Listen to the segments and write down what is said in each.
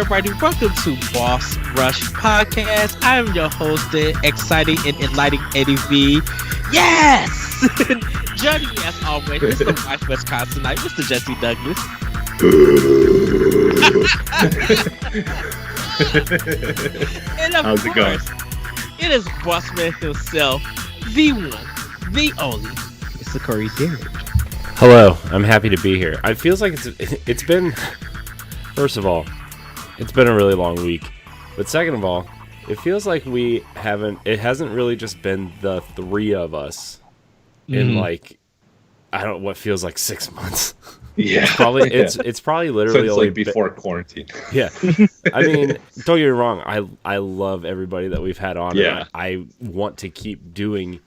everybody. Welcome to Boss Rush Podcast. I am your host, the exciting and enlightening Eddie V. Yes! Joining me as always is the wife Wisconsinite, Mr. Jesse Douglas. And of How's it going? It is Bossman himself, the one, the only, Mr. Corey Derrick. Hello, I'm happy to be here. It feels like it's been, first of all, it's been a really long week. But second of all, it feels like it hasn't really just been the three of us in like, I don't know, what feels like 6 months. Yeah. It's probably literally since only like before quarantine. Yeah. I mean, don't get me wrong, I love everybody that we've had on. Yeah. I want to keep doing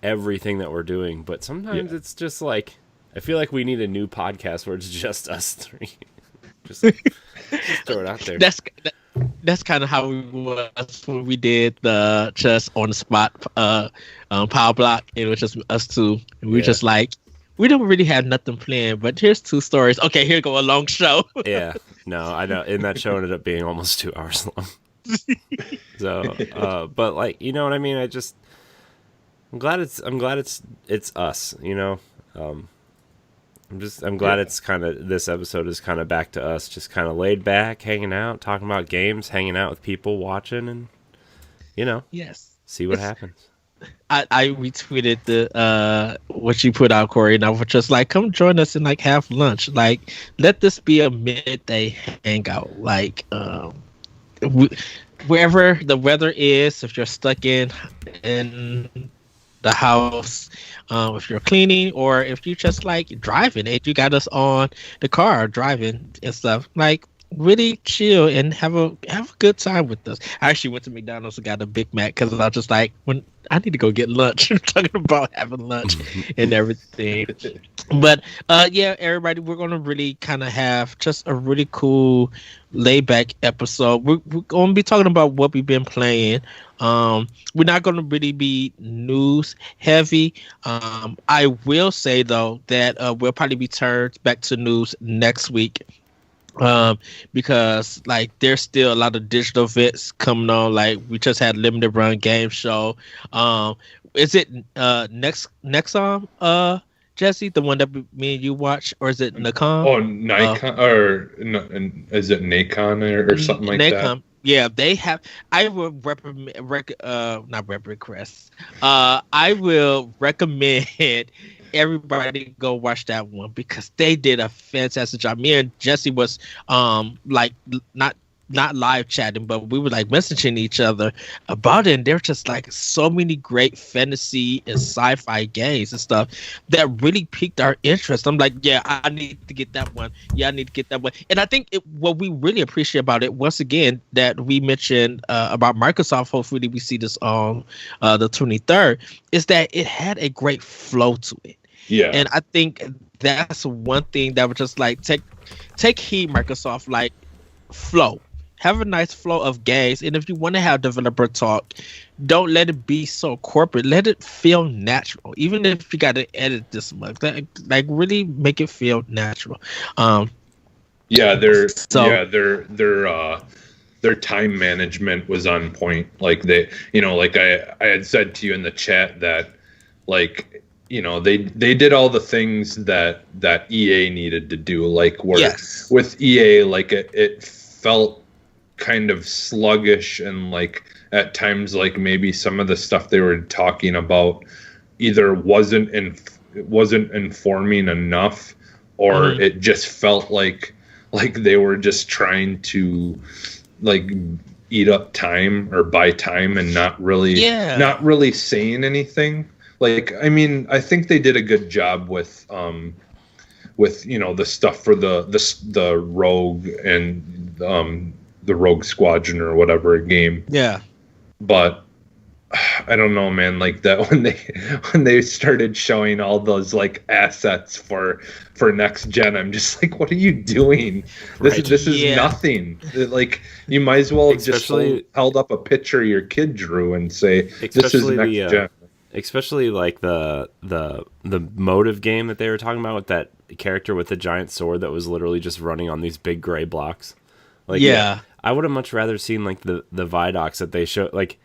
everything that we're doing, but sometimes it's just like, I feel like we need a new podcast where it's just us three. just throw it out there. That's kind of how we was when we did the just on the spot power block. It was just us two, and we just like, we don't really have nothing planned, but here's two stories. Okay, here go a long show. Yeah, no, I know. And that show ended up being almost 2 hours long. So, but like, you know what I mean? I'm glad it's us. You know. I'm glad it's kind of, this episode is kind of back to us, just kind of laid back, hanging out, talking about games, hanging out with people, watching, and, you know, see what happens. I retweeted the what you put out, Corey, and I was just like, come join us and like have lunch. Like, let this be a midday hangout. Like, wherever the weather is, if you're stuck in the house, if you're cleaning, or if you just like driving, if you got us on the car driving and stuff, like really chill and have a good time with us. I actually went to McDonald's and got a Big Mac because I was just like, when I need to go get lunch. Talking about having lunch and everything. But yeah, everybody, we're gonna really kind of have just a really cool laid back episode. We're gonna be talking about what we've been playing. We're not gonna really be news heavy. I will say though that we'll probably be turned back to news next week. Because like there's still a lot of digital events coming on. Like we just had limited run game show. Is it next Jesse, the one that me and you watch, or is it Nikon? Oh, Nikon, is it Nikon or something like Nikon. that? Yeah, they have. I will I will recommend everybody go watch that one because they did a fantastic job. Me and Jesse was like not live chatting, but we were like messaging each other about it, and there's just like so many great fantasy and sci-fi games and stuff that really piqued our interest. I'm like, yeah, I need to get that one. Yeah, I need to get that one. And I think what we really appreciate about it, once again, that we mentioned about Microsoft, hopefully we see this on the 23rd, is that it had a great flow to it. Yeah. And I think that's one thing that would just like take heed, Microsoft, like flow. Have a nice flow of games, and if you want to have developer talk, don't let it be so corporate. Let it feel natural, even if you got to edit this much. Like really make it feel natural. Their time management was on point. Like they, you know, like I had said to you in the chat that, like, you know, they did all the things that EA needed to do. Like with EA, like it felt kind of sluggish, and like at times like maybe some of the stuff they were talking about either wasn't informing enough, or it just felt like they were just trying to like eat up time or buy time and not really saying anything. Like, I mean, I think they did a good job with you know, the stuff for the Rogue and the Rogue Squadron or whatever game. Yeah. But I don't know, man, like that when they started showing all those like assets for next gen, I'm just like, what are you doing? This is nothing. Like, you might as well have just held up a picture your kid drew and say, this is next gen. Especially like the motive game that they were talking about with that character with the giant sword that was literally just running on these big gray blocks. Like, I would have much rather seen like the Vidocs that they showed, like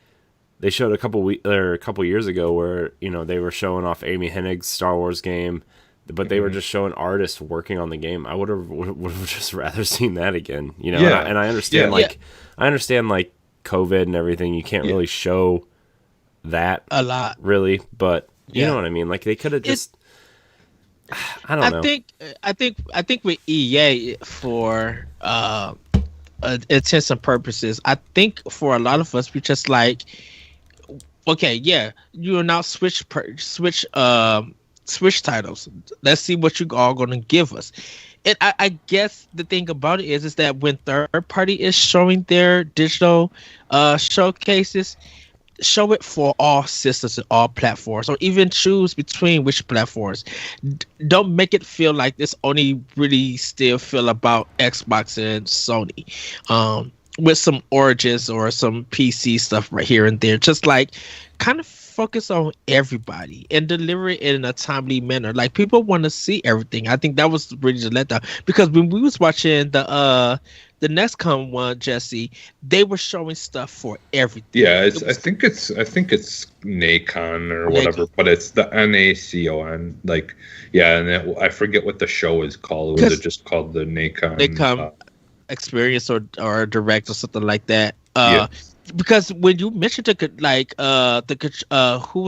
they showed a couple years ago, where they were showing off Amy Hennig's Star Wars game, but they were just showing artists working on the game. I would have just rather seen that again. Yeah. And I understand I understand like COVID and everything. You can't really show that a lot, really, but you know what I mean. Like they could have just. I don't know. I think with EA, for intents and purposes, I think for a lot of us, we just like, okay, yeah, you are now switch titles. Let's see what you all gonna give us. And I guess the thing about it is that when third party is showing their digital showcases, show it for all systems and all platforms, or even choose between which platforms. Don't make it feel like this only really still feel about Xbox and Sony, with some Origins or some PC stuff right here and there. Just like kind of focus on everybody and deliver it in a timely manner. Like people want to see everything. I think that was really the letdown, because when we was watching the NextCon one, Jesse, they were showing stuff for everything. Yeah, I think it's Nacon or whatever, but it's the NACON. Like, yeah, and I forget what the show is called. Was it just called the Nacon Experience or Direct or something like that? Yeah. Because when you mentioned who was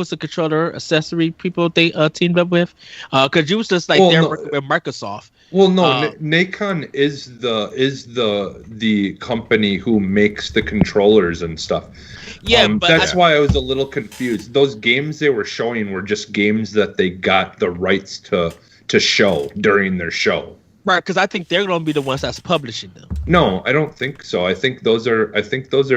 the controller accessory people they teamed up with? Because you was just like working with Microsoft. Well, no, Nacon is the company who makes the controllers and stuff. Yeah, but that's why I was a little confused. Those games they were showing were just games that they got the rights to show during their show. Right, because I think they're going to be the ones that's publishing them. No, I don't think so. I think those are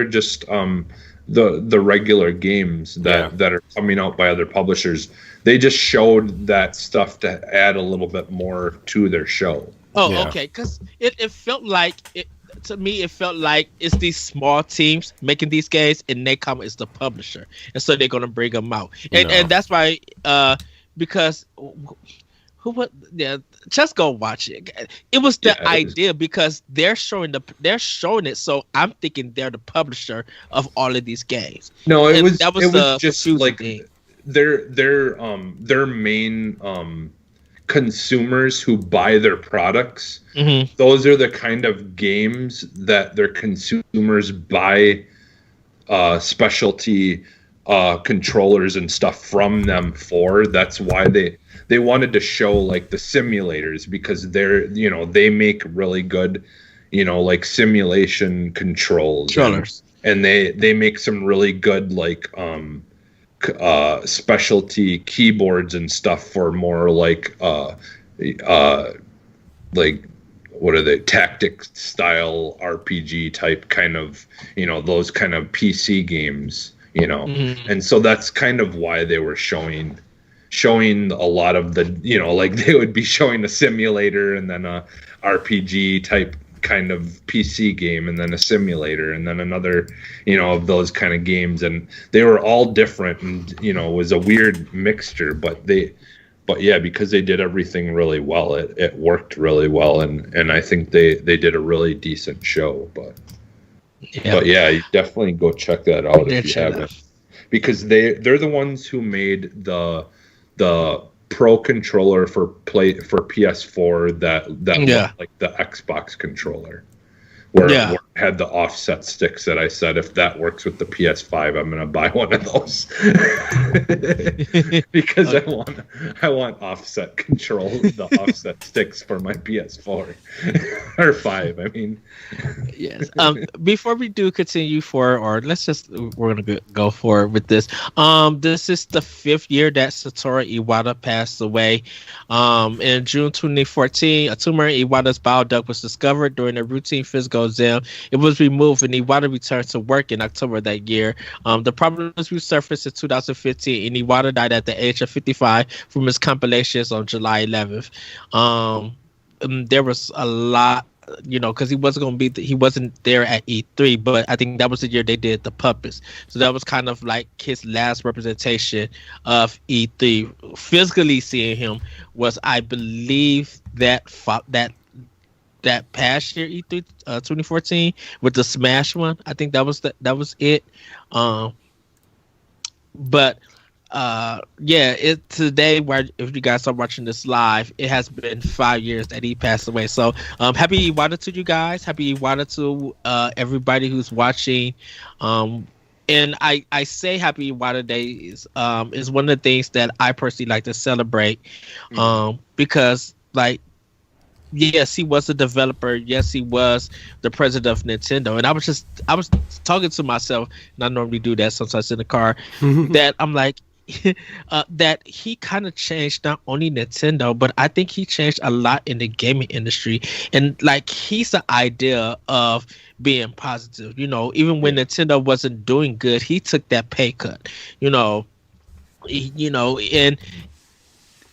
just the regular games that are coming out by other publishers. They just showed that stuff to add a little bit more to their show. Oh, yeah. Okay, because it felt like to me it felt like it's these small teams making these games, and Nacon is the publisher, and so they're going to bring them out, and that's why because. Just go watch it. It was the idea because they're showing it, so I'm thinking they're the publisher of all of these games. No, it was just like thing. Their main consumers who buy their products. Mm-hmm. Those are the kind of games that their consumers buy specialty controllers and stuff from them for. That's why they wanted to show like the simulators, because they make really good, like simulation controllers. And they make some really good like specialty keyboards and stuff for more like what are they, tactic style RPG type kind of, those kind of PC games, Mm-hmm. And so that's kind of why they were showing a lot of the, like they would be showing a simulator and then a RPG type kind of PC game and then a simulator and then another, of those kind of games. And they were all different and, it was a weird mixture, but yeah, because they did everything really well, it worked really well. And I think they did a really decent show, but yeah, you definitely go check that out if you haven't, because they're the ones who made the Pro controller for PS4 that looked like the Xbox controller, where it had the offset sticks that I said, if that works with the PS5, I'm gonna buy one of those because I want offset control, the offset sticks for my PS4 or 5. I mean, yes. Before we do continue we're gonna go forward with this. This is the 5th year that Satoru Iwata passed away. In June 2014, a tumor in Iwata's bile duct was discovered during a routine physical exam. It was removed, and Iwata returned to work in October that year. The problems resurfaced in 2015, and Iwata died at the age of 55 from his compilations on July 11th. There was a lot, because he wasn't there at E3, but I think that was the year they did the puppets. So that was kind of like his last representation of E3. Physically seeing him was, I believe, that that past year E3 2014 with the Smash one. I think that was it. Um, but yeah, it today where if you guys are watching this live, it has been 5 years that he passed away. So happy Iwata to you guys. Happy Iwata to everybody who's watching. And I say happy Iwata Day is one of the things that I personally like to celebrate. Because like yes, he was a developer. Yes, he was the president of Nintendo. And I was talking to myself, and I normally do that sometimes in the car, that I'm like, that he kind of changed not only Nintendo, but I think he changed a lot in the gaming industry. And like, he's the idea of being positive. You know, even when Nintendo wasn't doing good, he took that pay cut. You know, and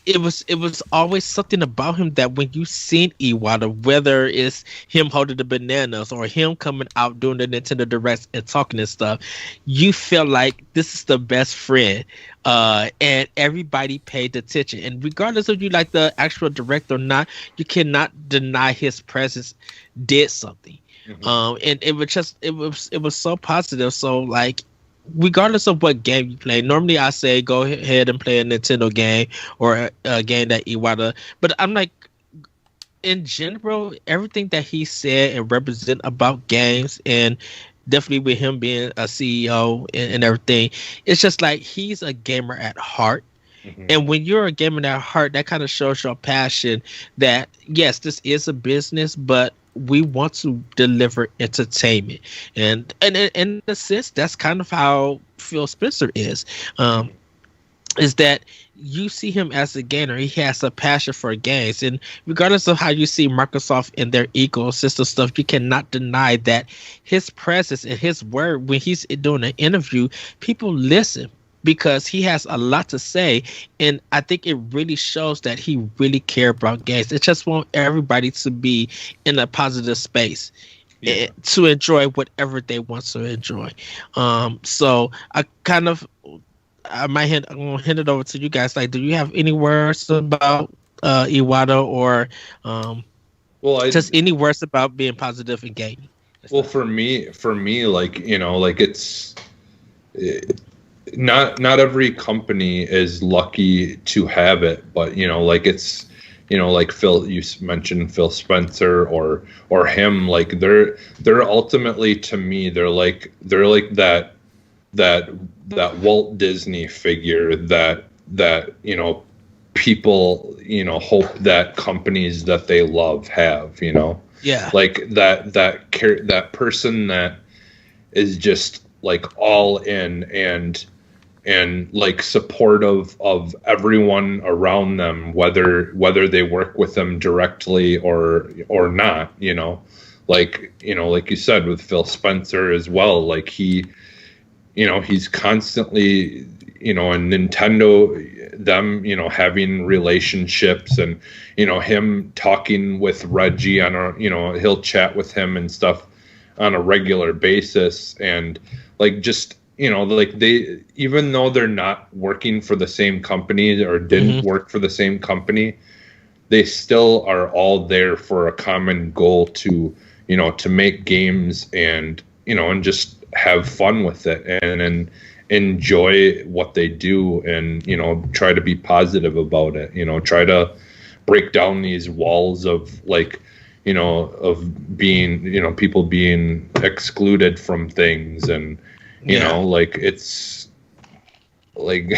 it was always something about him that when you seen Iwata, whether it's him holding the bananas or him coming out doing the Nintendo Directs and talking and stuff, you feel like this is the best friend. And everybody paid attention. And regardless of you like the actual director or not, you cannot deny his presence did something. And it was so positive. So like, regardless of what game you play, normally I say go ahead and play a Nintendo game or a game that Iwata. But I'm like, in general, everything that he said and represent about games, and definitely with him being a CEO and everything, it's just like he's a gamer at heart. And when you're a gamer at heart, that kind of shows your passion that yes, this is a business, but we want to deliver entertainment. And in a sense, that's kind of how Phil Spencer is that you see him as a gamer. He has a passion for games. And regardless of how you see Microsoft and their ecosystem stuff, you cannot deny that his presence and his word, when he's doing an interview, people listen because he has a lot to say. And I think it really shows that he really cares about games. It just wants everybody to be in a positive space to enjoy whatever they want to enjoy. So I'm gonna hand it over to you guys. Like, do you have any words about Iwata or just any words about being positive in gaming? Well, for me, like, you know, like not every company is lucky to have it, but you know, like it's, you know, like Phil, you mentioned Phil Spencer or him, like they're ultimately, to me, they're like that Walt Disney figure that you know, people, you know, hope that companies that they love have, you know, like that person that is just like all in and like supportive of everyone around them, whether they work with them directly or not, you know, like you said with Phil Spencer as well, like he, you know, he's constantly, you know, and Nintendo, them, you know, having relationships, and you know, him talking with Reggie you know, he'll chat with him and stuff on a regular basis, and like, just, you know, like they, even though they're not working for the same company or didn't work for the same company, they still are all there for a common goal to, you know, to make games and, you know, and just have fun with it and enjoy what they do, and, you know, try to be positive about it, you know, try to break down these walls of, like, you know, of being, you know, people being excluded from things, and you know, like, it's like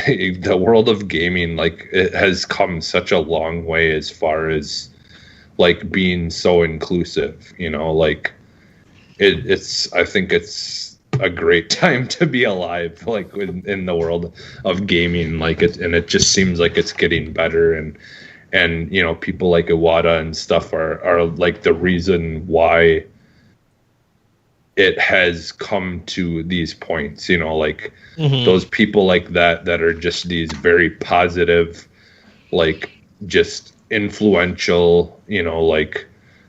the world of gaming, like, it has come such a long way as far as like being so inclusive, you know, like it's I think it's a great time to be alive, like in the world of gaming, like it just seems like it's getting better, and you know, people like Iwata and stuff are like the reason why it has come to these points, you know, like those people like that are just these very positive, like just influential, you know, like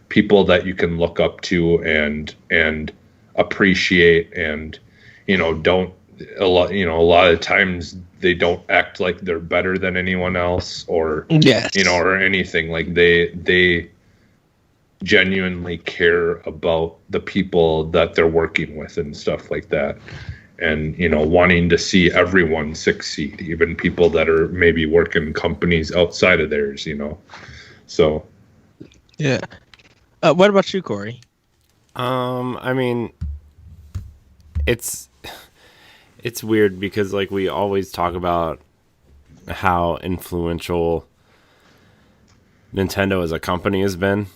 people that you can look up to and appreciate, and, you know, a lot of times they don't act like they're better than anyone else or, you know, or anything. Like they genuinely care about the people that they're working with and stuff like that. And, wanting to see everyone succeed, even people that are maybe working companies outside of theirs, So, Yeah. What about you, Corey? I mean, it's weird because like we always talk about how influential Nintendo as a company has been,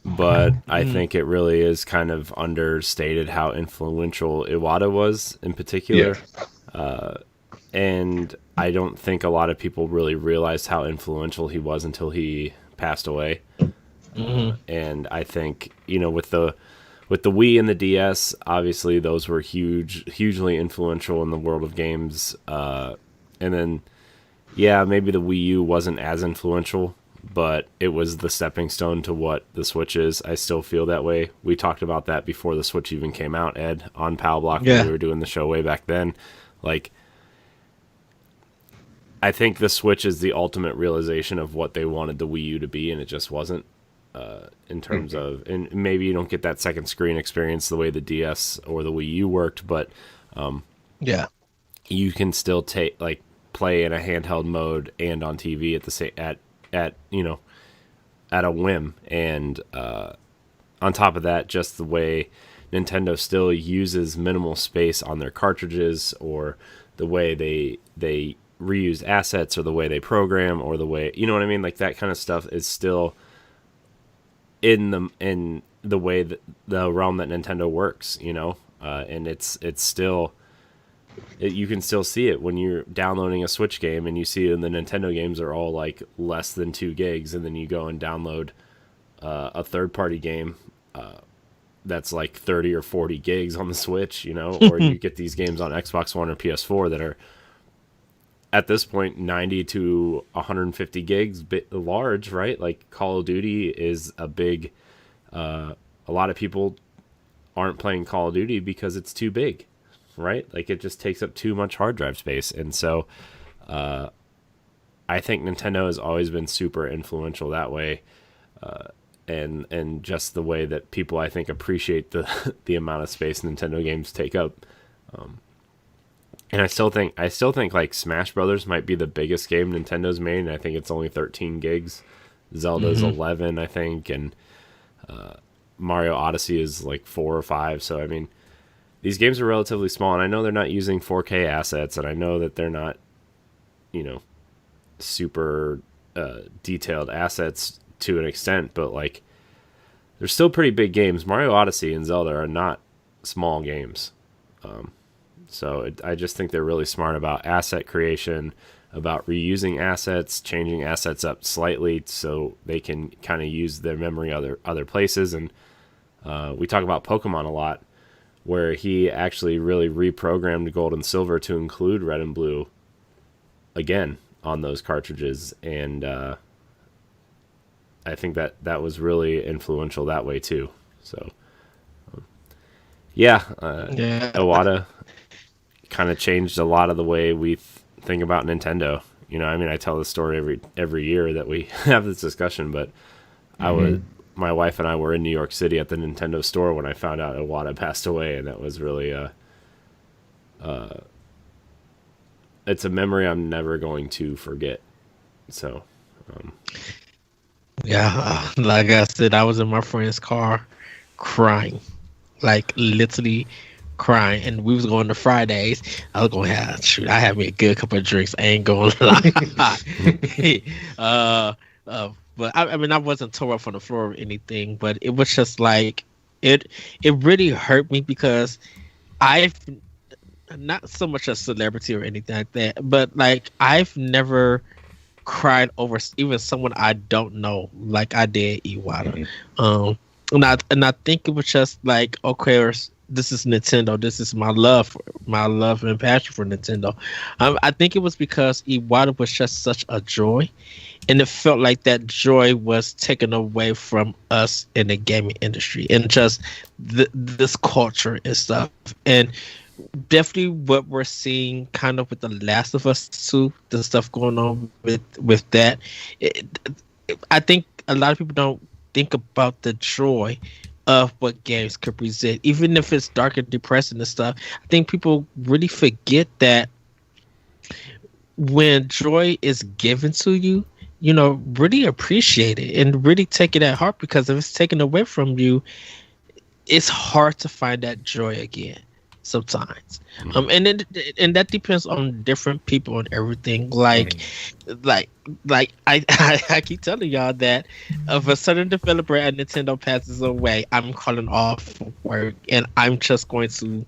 but I think it really is kind of understated how influential Iwata was in particular. yeah. And I don't think a lot of people really realized how influential he was until he passed away. And I think, with the Wii and the DS, obviously those were hugely influential in the world of games. And then, yeah, maybe the Wii U wasn't as influential, but it was the stepping stone to what the Switch is. I still feel that way. We talked about that before the Switch even came out, Ed, on Pal Block when we were doing the show way back then. Like, I think the Switch is the ultimate realization of what they wanted the Wii U to be, and it just wasn't. In terms of, and maybe you don't get that second screen experience the way the DS or the Wii U worked, but Yeah. you can still play in a handheld mode and on TV at the same at a whim. And on top of that, just the way Nintendo still uses minimal space on their cartridges, or the way they reuse assets, or the way they program, or the way, you know what I mean, like that kind of stuff is still in the way that the realm that Nintendo works, and it's still, you can still see it when you're downloading a Switch game and you see the Nintendo games are all like less than 2 gigs, and then you go and download a third party game that's like 30 or 40 gigs on the Switch, or you get these games on Xbox One or PS4 that are at this point 90 to 150 gigs large, right? Like Call of Duty is a big, a lot of people aren't playing Call of Duty because it's too big, right? Like it just takes up too much hard drive space. And so I think Nintendo has always been super influential that way. And just the way that people, I think, appreciate the amount of space Nintendo games take up. And I still think like Smash Brothers might be the biggest game Nintendo's made, and I think it's only 13 gigs. Zelda's 11, I think, and Mario Odyssey is like 4 or 5. So I mean, these games are relatively small, and I know they're not using 4K assets, and I know that they're not, super detailed assets to an extent, but like they're still pretty big games. Mario Odyssey and Zelda are not small games. So I just think they're really smart about asset creation, about reusing assets, changing assets up slightly so they can kind of use their memory other places. And we talk about Pokemon a lot, where he actually really reprogrammed Gold and Silver to include Red and Blue again on those cartridges. And I think that was really influential that way too. So Iwata kind of changed a lot of the way we think about Nintendo. I mean, I tell this story every year that we have this discussion, but my wife and I were in New York City at the Nintendo store when I found out Iwata passed away, and that was really it's a memory I'm never going to forget. So like I said, I was in my friend's car crying, like literally crying, and we was going to Fridays. I was going, I had me a good couple of drinks. I ain't gonna lie. But I mean, I wasn't tore up on the floor or anything, but it was just like it really hurt me because I've not so much a celebrity or anything like that, but like I've never cried over even someone I don't know like I did Iwata. And I think it was just like, okay, this is Nintendo. This is my love and passion for Nintendo. I think it was because Iwata was just such a joy, and it felt like that joy was taken away from us in the gaming industry and just this culture and stuff. And definitely what we're seeing kind of with The Last of Us 2, the stuff going on with that. I think a lot of people don't think about the joy of what games could present, even if it's dark and depressing and stuff. I think people really forget that when joy is given to you, really appreciate it and really take it at heart, because if it's taken away from you, it's hard to find that joy again sometimes. And that depends on different people and everything. Like I keep telling y'all that if a certain developer at Nintendo passes away, I'm calling off work and I'm just going to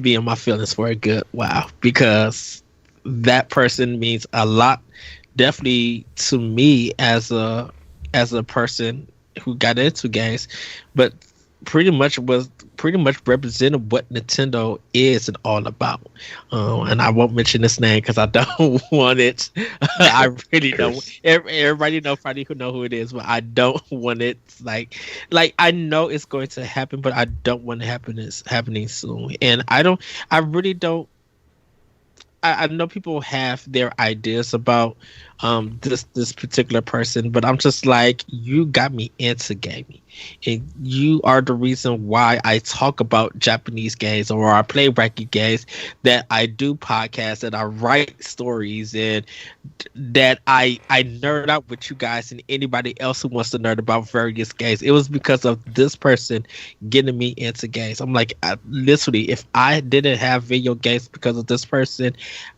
be in my feelings for a good while, because that person means a lot, definitely to me as a person who got into games, but pretty much represented what Nintendo is and all about. And I won't mention this name because I don't want it. I really don't. Everybody probably who know who it is, but I don't want it. Like I know it's going to happen, but I don't want it happening soon. And I really don't. I know people have their ideas about this particular person, but I'm just like, you got me into gaming, and you are the reason why I talk about Japanese games, or I play wacky games, that I do podcasts, that I write stories, and that I nerd out with you guys and anybody else who wants to nerd about various games. It was because of this person getting me into games. I'm like, literally, if I didn't have video games because of this person,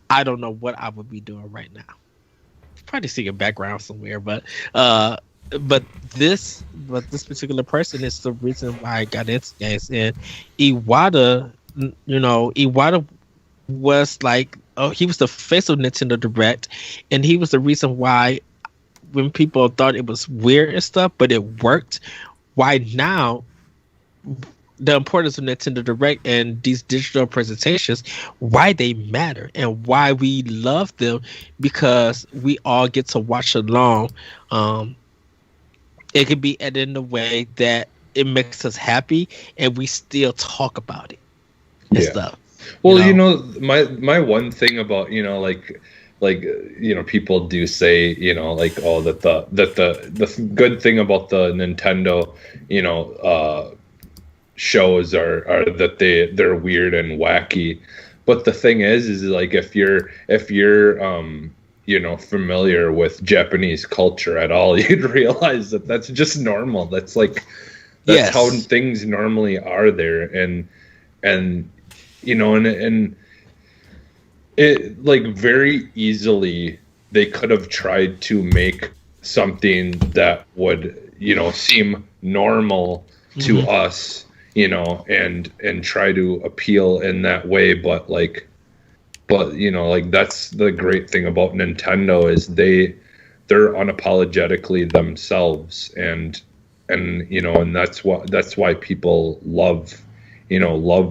I don't know what I would be doing right now. Probably see a background somewhere, but this particular person is the reason why I got into games. And Iwata, Iwata was like, he was the face of Nintendo Direct, and he was the reason why, when people thought it was weird and stuff, but it worked, why now the importance of Nintendo Direct and these digital presentations, why they matter and why we love them, because we all get to watch along. It can be edited in a way that it makes us happy, and we still talk about it and stuff. Well, my one thing about, people do say, that the good thing about the Nintendo, shows are that they're weird and wacky. But the thing is like, if you're familiar with Japanese culture at all, you'd realize that that's just normal. That's how things normally are there. And it, like, very easily they could have tried to make something that would, seem normal to us, and try to appeal in that way. But that's the great thing about Nintendo, is they're unapologetically themselves, and that's why people love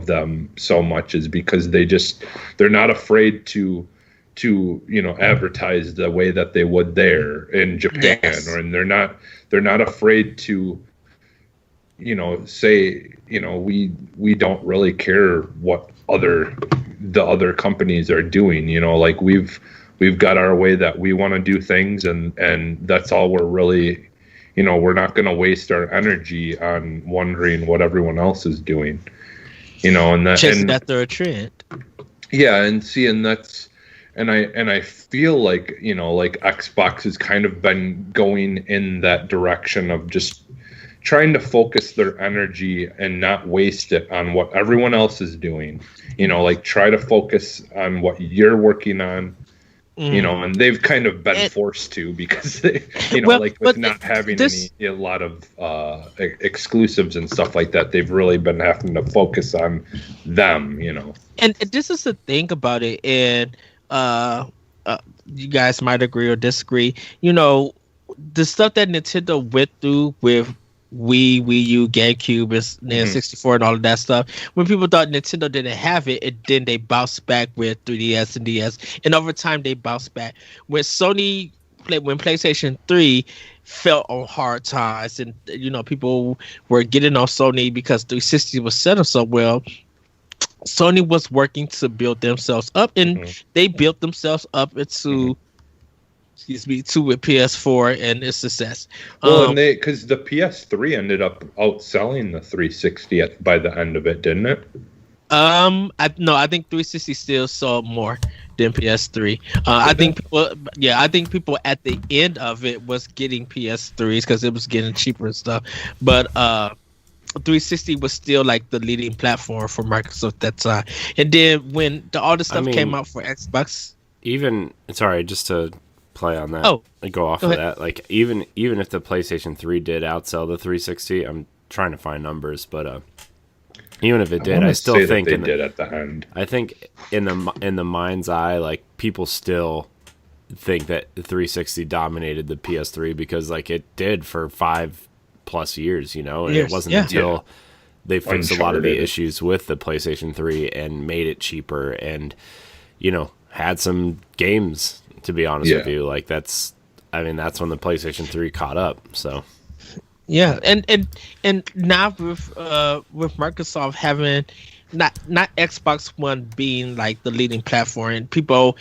them so much, is because they're not afraid to advertise the way that they would there in Japan. Yes. And they're not afraid to say, we don't really care what the other companies are doing. We've got our way that we want to do things, and that's all we're really, we're not going to waste our energy on wondering what everyone else is doing, and that, chasing after a trend. Yeah. And I feel like, Xbox has kind of been going in that direction of just trying to focus their energy and not waste it on what everyone else is doing. Try to focus on what you're working on. And they've kind of been forced to, because they, with not having a lot of exclusives and stuff like that, they've really been having to focus on them. And this is the thing about it, and you guys might agree or disagree. The stuff that Nintendo went through with Wii U, GameCube, and 64 and all of that stuff. When people thought Nintendo didn't have it, and then they bounced back with 3DS and DS, and over time they bounced back. When PlayStation 3 felt on hard times, and people were getting on Sony because 360 was selling so well, Sony was working to build themselves up, and they built themselves up into excuse me, to with PS4 and its success. Well, and because the PS3 ended up outselling the 360 by the end of it, didn't it? I think 360 still sold more than PS3. I think people at the end of it was getting PS3s because it was getting cheaper and stuff. But 360 was still like the leading platform for Microsoft at that time. And then when all the stuff came out for Xbox, sorry, just to play on that. Go off of that. Like even if the PlayStation 3 did outsell the 360, I'm trying to find numbers, but even if it did, I still think they did at the end. I think in the mind's eye, like people still think that the 360 dominated the PS3 because like it did for 5+ years, and it wasn't until they fixed a lot of the issues with the PlayStation 3 and made it cheaper and had some games. To be honest with you, like that's when the PlayStation 3 caught up. So. Yeah, and now with Microsoft having not Xbox One being like the leading platform, and people,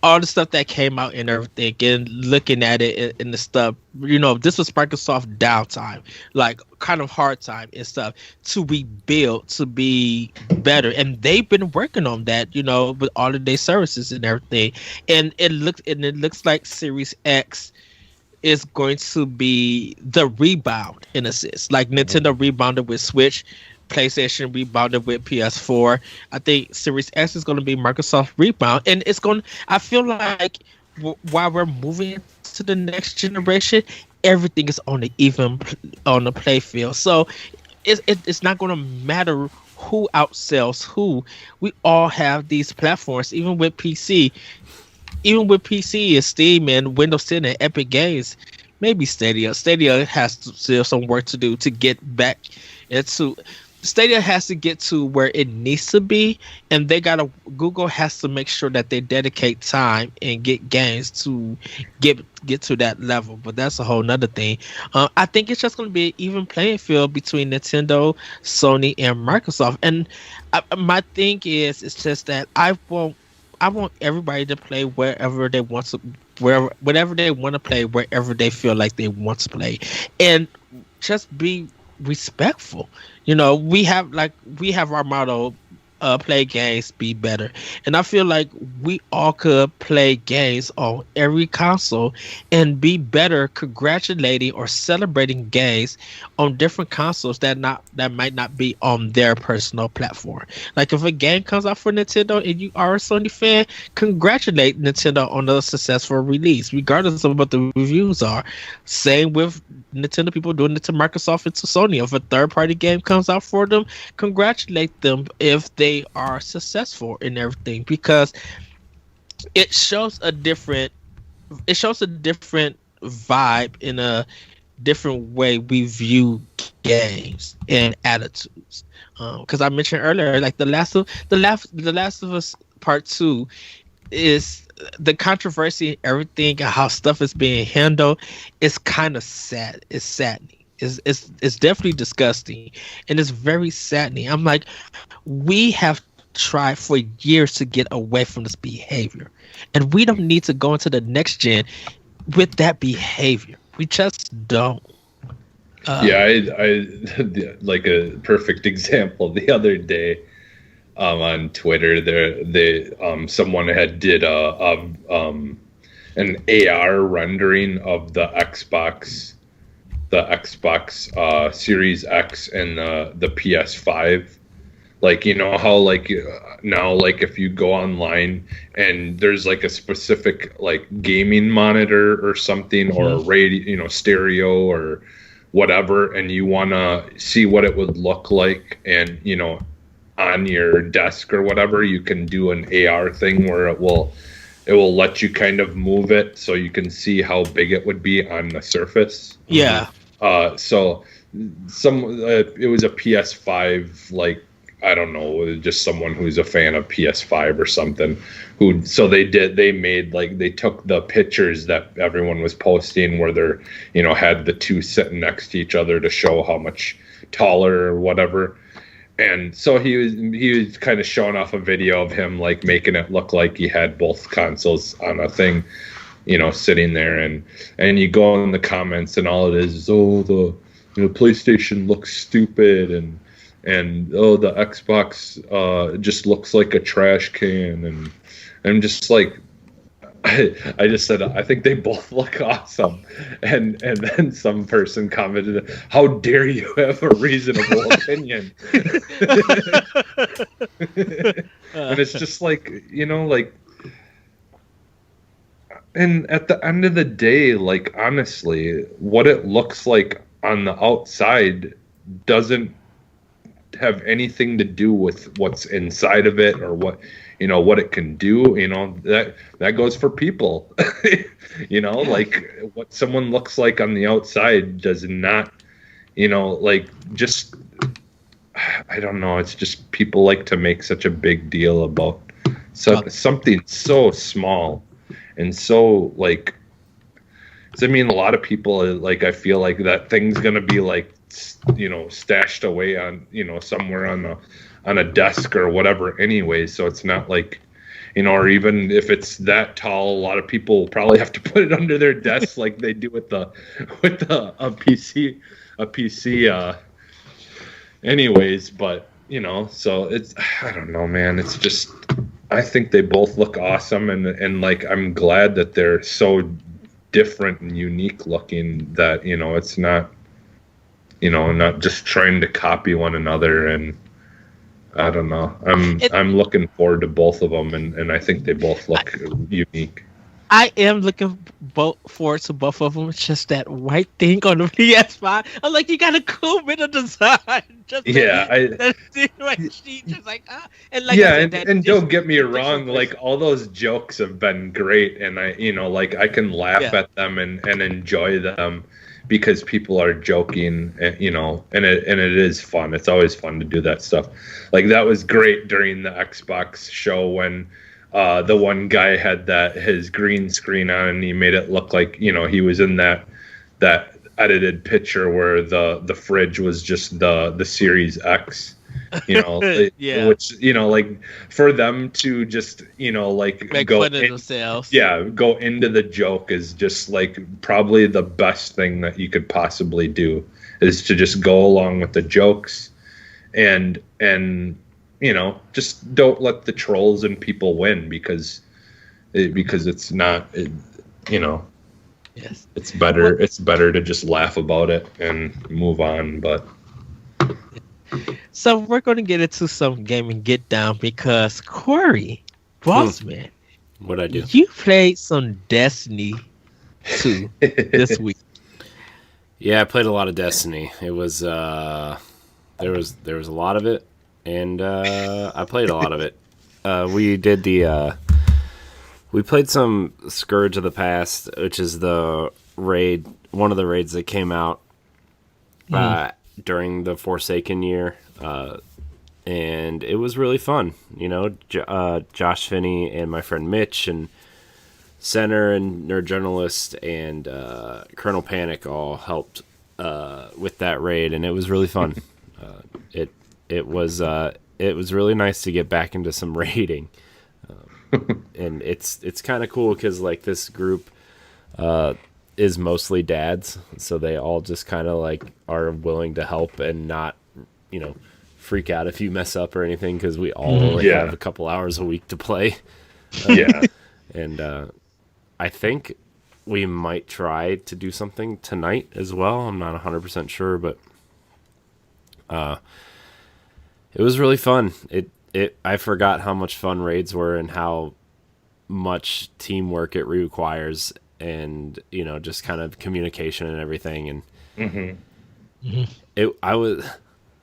all the stuff that came out and everything, and looking at it and the stuff, this was Microsoft downtime, like kind of hard time and stuff to rebuild, to be better, and they've been working on that, with all of their services and everything, and it looks like Series X is going to be the rebound in a sense. Like Nintendo rebounded with Switch, PlayStation rebounded with PS4. I think Series X is going to be Microsoft rebound, and I feel like while we're moving to the next generation, everything is on the play field. So it's not going to matter who outsells who. We all have these platforms, even with PC. Even with PC and Steam and Windows 10 and Epic Games, maybe Stadia. Stadia has still some work to do to get back into. Stadia has to get to where it needs to be, and Google has to make sure that they dedicate time and get games to get to that level. But that's a whole nother thing. I think it's just going to be an even playing field between Nintendo, Sony, and Microsoft. And my thing is, it's just that I want everybody to play wherever they want to, whatever they want to play, wherever they feel like they want to play, and just be respectful. We have our motto, play games, be better. And I feel like we all could play games on every console and be better, congratulating or celebrating games on different consoles that might not be on their personal platform. Like if a game comes out for Nintendo and you are a Sony fan, congratulate Nintendo on the successful release, regardless of what the reviews are. Same with Nintendo people doing it to Microsoft and to Sony. If a third-party game comes out for them, congratulate them if they are successful in everything, because it shows a different vibe in a different way we view games and attitudes. Because I mentioned earlier, like the Last of Us Part 2 is the controversy and everything and how stuff is being handled is kind of sad. It's saddening. It's definitely disgusting, and it's very saddening. I'm like, we have tried for years to get away from this behavior, and we don't need to go into the next gen with that behavior. We just don't. I like a perfect example the other day. On Twitter, someone had did an AR rendering of the Xbox Series X and the PS5. Like, how like now, like if you go online and there's like a specific like gaming monitor or something, or a radio, stereo or whatever, and you want to see what it would look like, and on your desk or whatever, you can do an AR thing where it will let you kind of move it so you can see how big it would be on the surface. Yeah. So it was a PS5, like, I don't know, just someone who's a fan of PS5 or something, they took the pictures that everyone was posting where they're, had the two sitting next to each other to show how much taller or whatever. And so he was kind of showing off a video of him like making it look like he had both consoles on a thing. sitting there, and you go in the comments, and all it is oh, the PlayStation looks stupid, and oh, the Xbox just looks like a trash can, and I'm just like, I just said I think they both look awesome, and then some person commented, "How dare you have a reasonable opinion?" And it's just like, like, and at the end of the day, like, honestly, what it looks like on the outside doesn't have anything to do with what's inside of it, or what it can do. That goes for people. Like, what someone looks like on the outside does not, like, just, I don't know, it's just people like to make such a big deal about something so small, and so, like, I mean, a lot of people, like, I feel like that thing's gonna be, like, stashed away on, somewhere on a desk or whatever anyway, so it's not like, or even if it's that tall, a lot of people probably have to put it under their desk like they do with a PC anyways. But so it's, I don't know, man, it's just, I think they both look awesome, and like, I'm glad that they're so different and unique looking, that it's not not just trying to copy one another. And I don't know, I'm looking forward to both of them, and I think they both look unique. I am looking forward to both of them. It's just that white thing on the PS5. I'm like, you got a cool bit of design. Just yeah, just like, and like, yeah, and don't get me wrong, like, all those jokes have been great, and I, like, I can laugh at them and enjoy them, because people are joking, and it is fun. It's always fun to do that stuff. Like, that was great during the Xbox show when the one guy had his green screen on, and he made it look like, he was in that edited picture where the fridge was just the Series X, yeah. Which, like, for them to just, like, make go fun of themselves. Yeah, go into the joke is just, like, probably the best thing that you could possibly do, is to just go along with the jokes, and just don't let the trolls and people win, because it's not, Yes. it's better to just laugh about it and move on. But so we're going to get into some gaming get down, because Corey Bossman, what'd I do? You played some Destiny 2 this week. Yeah, I played a lot of Destiny. It was there was a lot of it, and I played a lot of it. We played some Scourge of the Past, which is the raid, one of the raids that came out during the Forsaken year, and it was really fun. Josh Finney and my friend Mitch and Center and Nerd Journalist and Colonel Panic all helped with that raid, and it was really fun. It was really nice to get back into some raiding. And it's kind of cool because, like, this group is mostly dads, so they all just kind of, like, are willing to help and not, freak out if you mess up or anything, because we all only have a couple hours a week to play. And I think we might try to do something tonight as well. I'm not 100% sure, but it was really fun. I forgot how much fun raids were and how much teamwork it requires, and just kind of communication and everything. And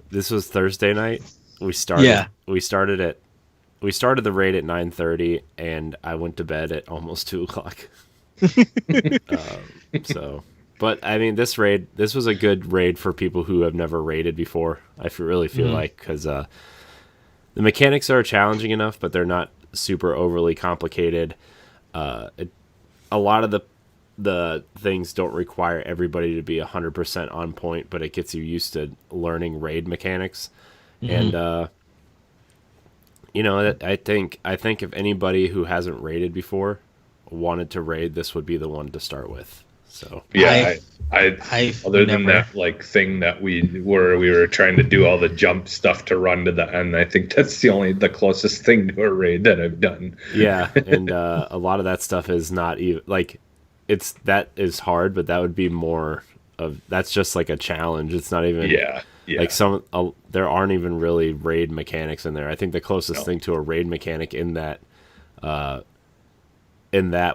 this was Thursday night. We started the raid at 9:30, and I went to bed at almost 2:00. But I mean, this was a good raid for people who have never raided before. I really feel like, because the mechanics are challenging enough, but they're not super overly complicated. A lot of the things don't require everybody to be 100% on point, but it gets you used to learning raid mechanics. And I think if anybody who hasn't raided before wanted to raid, this would be the one to start with. So yeah, I've other than never. that like thing that we were trying to do all the jump stuff to run to the end, I think that's the closest thing to a raid that I've done. yeah, and a lot of that stuff is not even like that is hard, but that would be more of that's just like a challenge. It's not even Yeah. like there aren't even really raid mechanics in there. I think the closest thing to a raid mechanic in that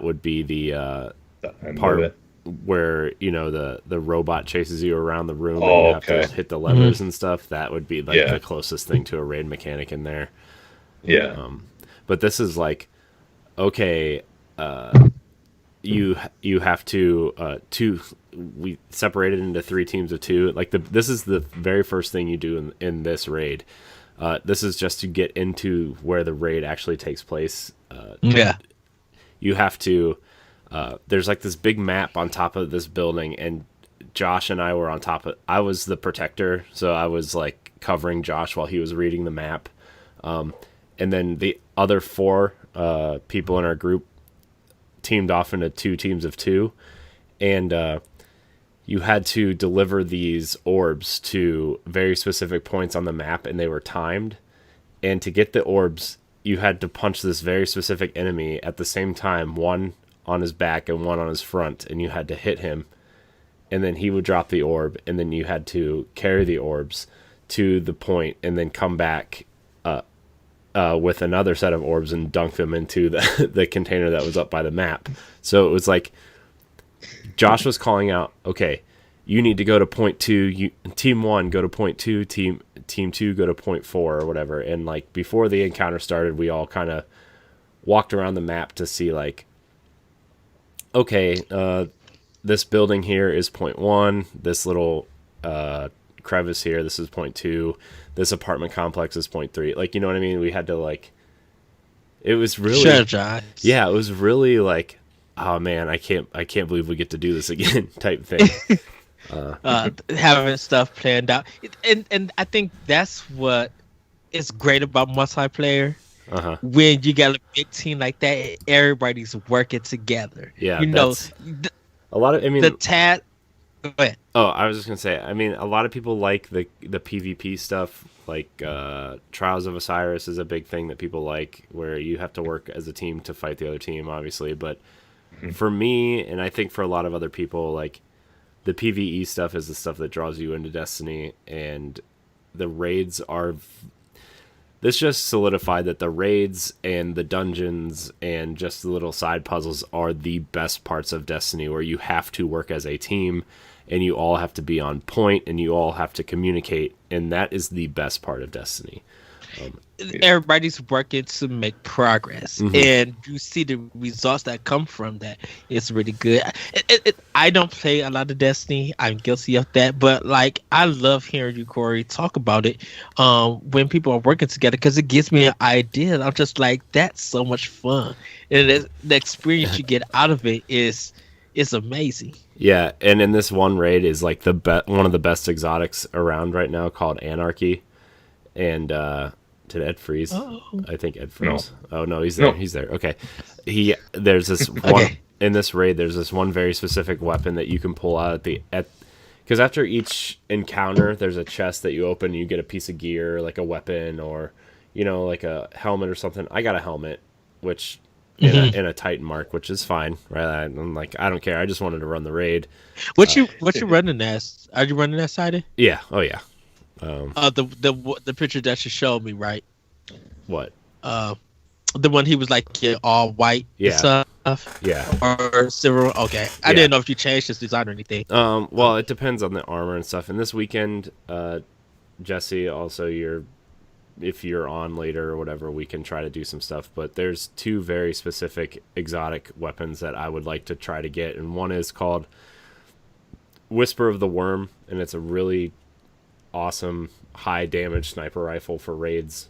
would be the end of part it. where the robot chases you around the room and Oh, you have okay. to hit the levers and stuff. That would be like Yeah. the closest thing to a raid mechanic in there. Yeah. But this is like, okay, you have to we separated into 3 teams of 2. Like this is the very first thing you do in this raid. This is just to get into where the raid actually takes place. Yeah. You have to there's like this big map on top of this building, and Josh and I were on top of I was the protector, so I was like covering Josh while he was reading the map. And then the other 4 people in our group teamed off into 2 teams of 2, and you had to deliver these orbs to very specific points on the map, and they were timed. And to get the orbs, you had to punch this very specific enemy at the same time, one on his back and one on his front, and you had to hit him, and then he would drop the orb, and then you had to carry the orbs to the point and then come back with another set of orbs and dunk them into the container that was up by the map. So it was like Josh was calling out, okay, you need to go to point 2, team 1 go to point 2, team 2 go to point 4 or whatever. And like before the encounter started, we all kind of walked around the map to see like, okay, this building here is point 1, this little crevice here, this is point 2, this apartment complex is point 3. Like, you know what I mean? We had to like, it was really Strategize. Yeah, it was really like, oh man, I can't believe we get to do this again type thing. Having stuff planned out, and I think that's what is great about multiplayer. When you got a big team like that, everybody's working together. Yeah, you know, that's a lot of. I mean, the tat. Go ahead. Oh, I was just gonna say. I mean, a lot of people like the PvP stuff. Like Trials of Osiris is a big thing that people like, where you have to work as a team to fight the other team, obviously. But for me, and I think for a lot of other people, like the PvE stuff is the stuff that draws you into Destiny, and the raids are. This just solidified that the raids and the dungeons and just the little side puzzles are the best parts of Destiny, where you have to work as a team and you all have to be on point and you all have to communicate, and that is the best part of Destiny. Everybody's working to make progress, and you see the results that come from that. It's really good. I don't play a lot of Destiny. I'm guilty of that, but like I love hearing you, Corey, talk about it. When people are working together, because it gives me an idea. I'm just like, that's so much fun, and the experience you get out of it is amazing. Yeah, and in this one raid is like one of the best exotics around right now, called Anarchy, and did Ed freeze? Oh. I think Ed froze. No. Oh no, he's there. No. He's there. Okay. There's this one in this raid. There's this one very specific weapon that you can pull out because after each encounter, there's a chest that you open. And you get a piece of gear, like a weapon or like a helmet or something. I got a helmet, which in a Titan mark, which is fine, right? I'm like, I don't care. I just wanted to run the raid. What you running as? Are you running that side? Yeah. Oh yeah. The picture that you showed me, right? What? The one he was like all white and stuff. Yeah. Or silver. Okay, I didn't know if you changed his design or anything. Well, it depends on the armor and stuff. And this weekend, Jesse, also if you're on later or whatever, we can try to do some stuff. But there's 2 very specific exotic weapons that I would like to try to get, and one is called Whisper of the Worm, and it's a really awesome high damage sniper rifle for raids.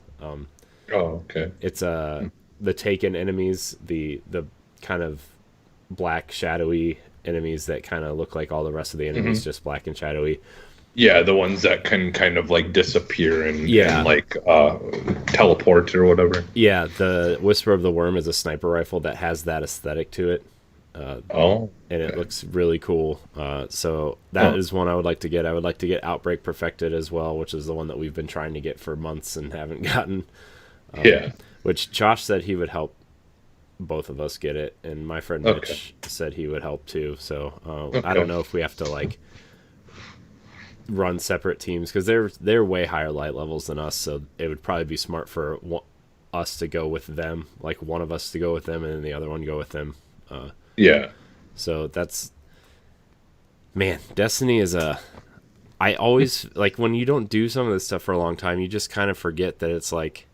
Okay. It's the taken enemies, the kind of black shadowy enemies that kind of look like all the rest of the enemies, just black and shadowy. Yeah, the ones that can kind of like disappear and, Yeah. and like teleport or whatever. Yeah, the Whisper of the Worm is a sniper rifle that has that aesthetic to it. Oh, And it okay. looks really cool. So that Oh. is one I would like to get. I would like to get Outbreak Perfected as well, which is the one that we've been trying to get for months and haven't gotten. Yeah. Which Josh said he would help both of us get it, and my friend Okay. Mitch said he would help too. So I Okay. don't know if we have to like run separate teams because they're way higher light levels than us. So it would probably be smart for us to go with them, like one of us to go with them, and then the other one go with them. Yeah. So that's, man, Destiny is a. I always like when you don't do some of this stuff for a long time, you just kind of forget that it's like,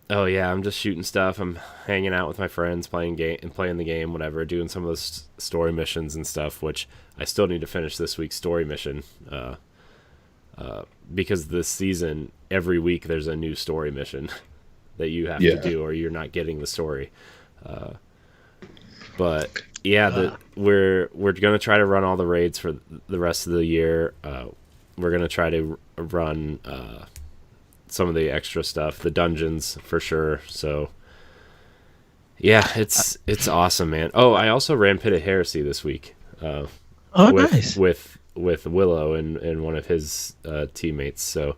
oh yeah, I'm just shooting stuff. I'm hanging out with my friends, playing the game, whatever, doing some of those story missions and stuff. Which I still need to finish this week's story mission, because this season every week there's a new story mission that you have to Yeah. do, or you're not getting the story. But yeah, we're gonna try to run all the raids for the rest of the year. We're gonna try to run some of the extra stuff, the dungeons for sure. So yeah, it's awesome, man. Oh, I also ran Pit of Heresy this week. Oh, with, nice. with Willow and one of his teammates. So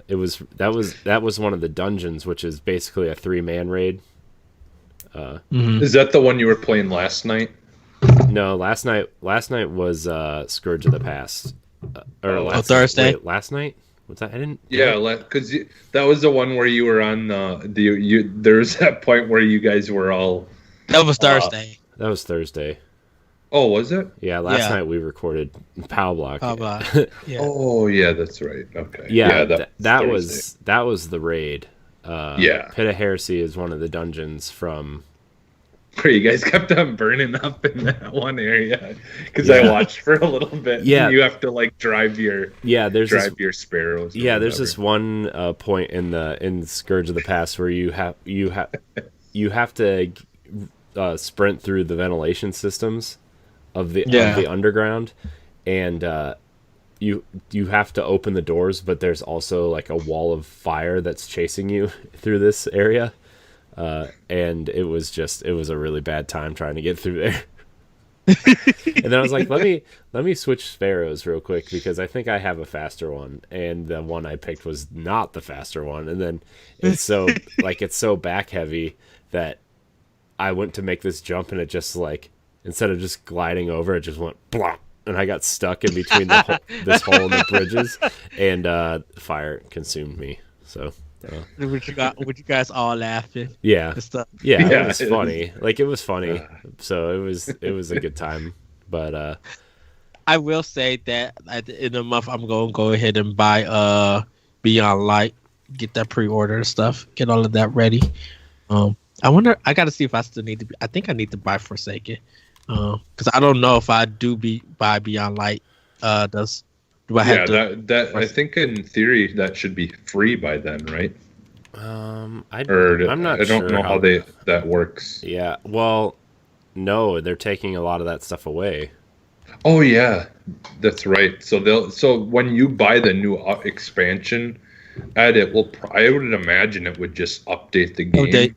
that was one of the dungeons, which is basically a 3-man raid. Is that the one you were playing last night? No, last night was Scourge of the Past. Thursday? Wait, last night? Was that? I didn't. Yeah, because that was the one where you were on there was that point where you guys were all. That was Thursday. That was Thursday. Oh, was it? Yeah, last Yeah. night we recorded Pow Block. Yeah. Oh, yeah, that's right. Okay. Yeah, that that was the raid. Yeah. Pit of Heresy is one of the dungeons from. Where you guys kept on burning up in that one area because Yeah. I watched for a little bit. Yeah. You have to like drive your sparrows. or Yeah, there's whatever. this one point in Scourge of the Past where you have to sprint through the ventilation systems of the underground, and you have to open the doors, but there's also like a wall of fire that's chasing you through this area, and it was a really bad time trying to get through there. And then I was like, let me switch sparrows real quick because I think I have a faster one, and the one I picked was not the faster one. And then it's so back heavy that I went to make this jump, and it just like, instead of just gliding over, it just went blop, and I got stuck in between this hole in the bridges, and fire consumed me. So Would you guys all laughing? yeah, And stuff. yeah, Yeah, it was it funny. Like, it was funny. So it was a good time. But I will say that at the end of the month, I'm going to go ahead and buy Beyond Light, get that pre-order and stuff, get all of that ready. I wonder. I got to see if I still need to. I think I need to buy Forsaken, because I don't know if I do buy Beyond Light. Do I have to? that I think in theory that should be free by then, right? I'm not. I don't know how that works. Yeah. Well, no, they're taking a lot of that stuff away. Oh yeah, that's right. So when you buy the new expansion, I would imagine it would just update the game.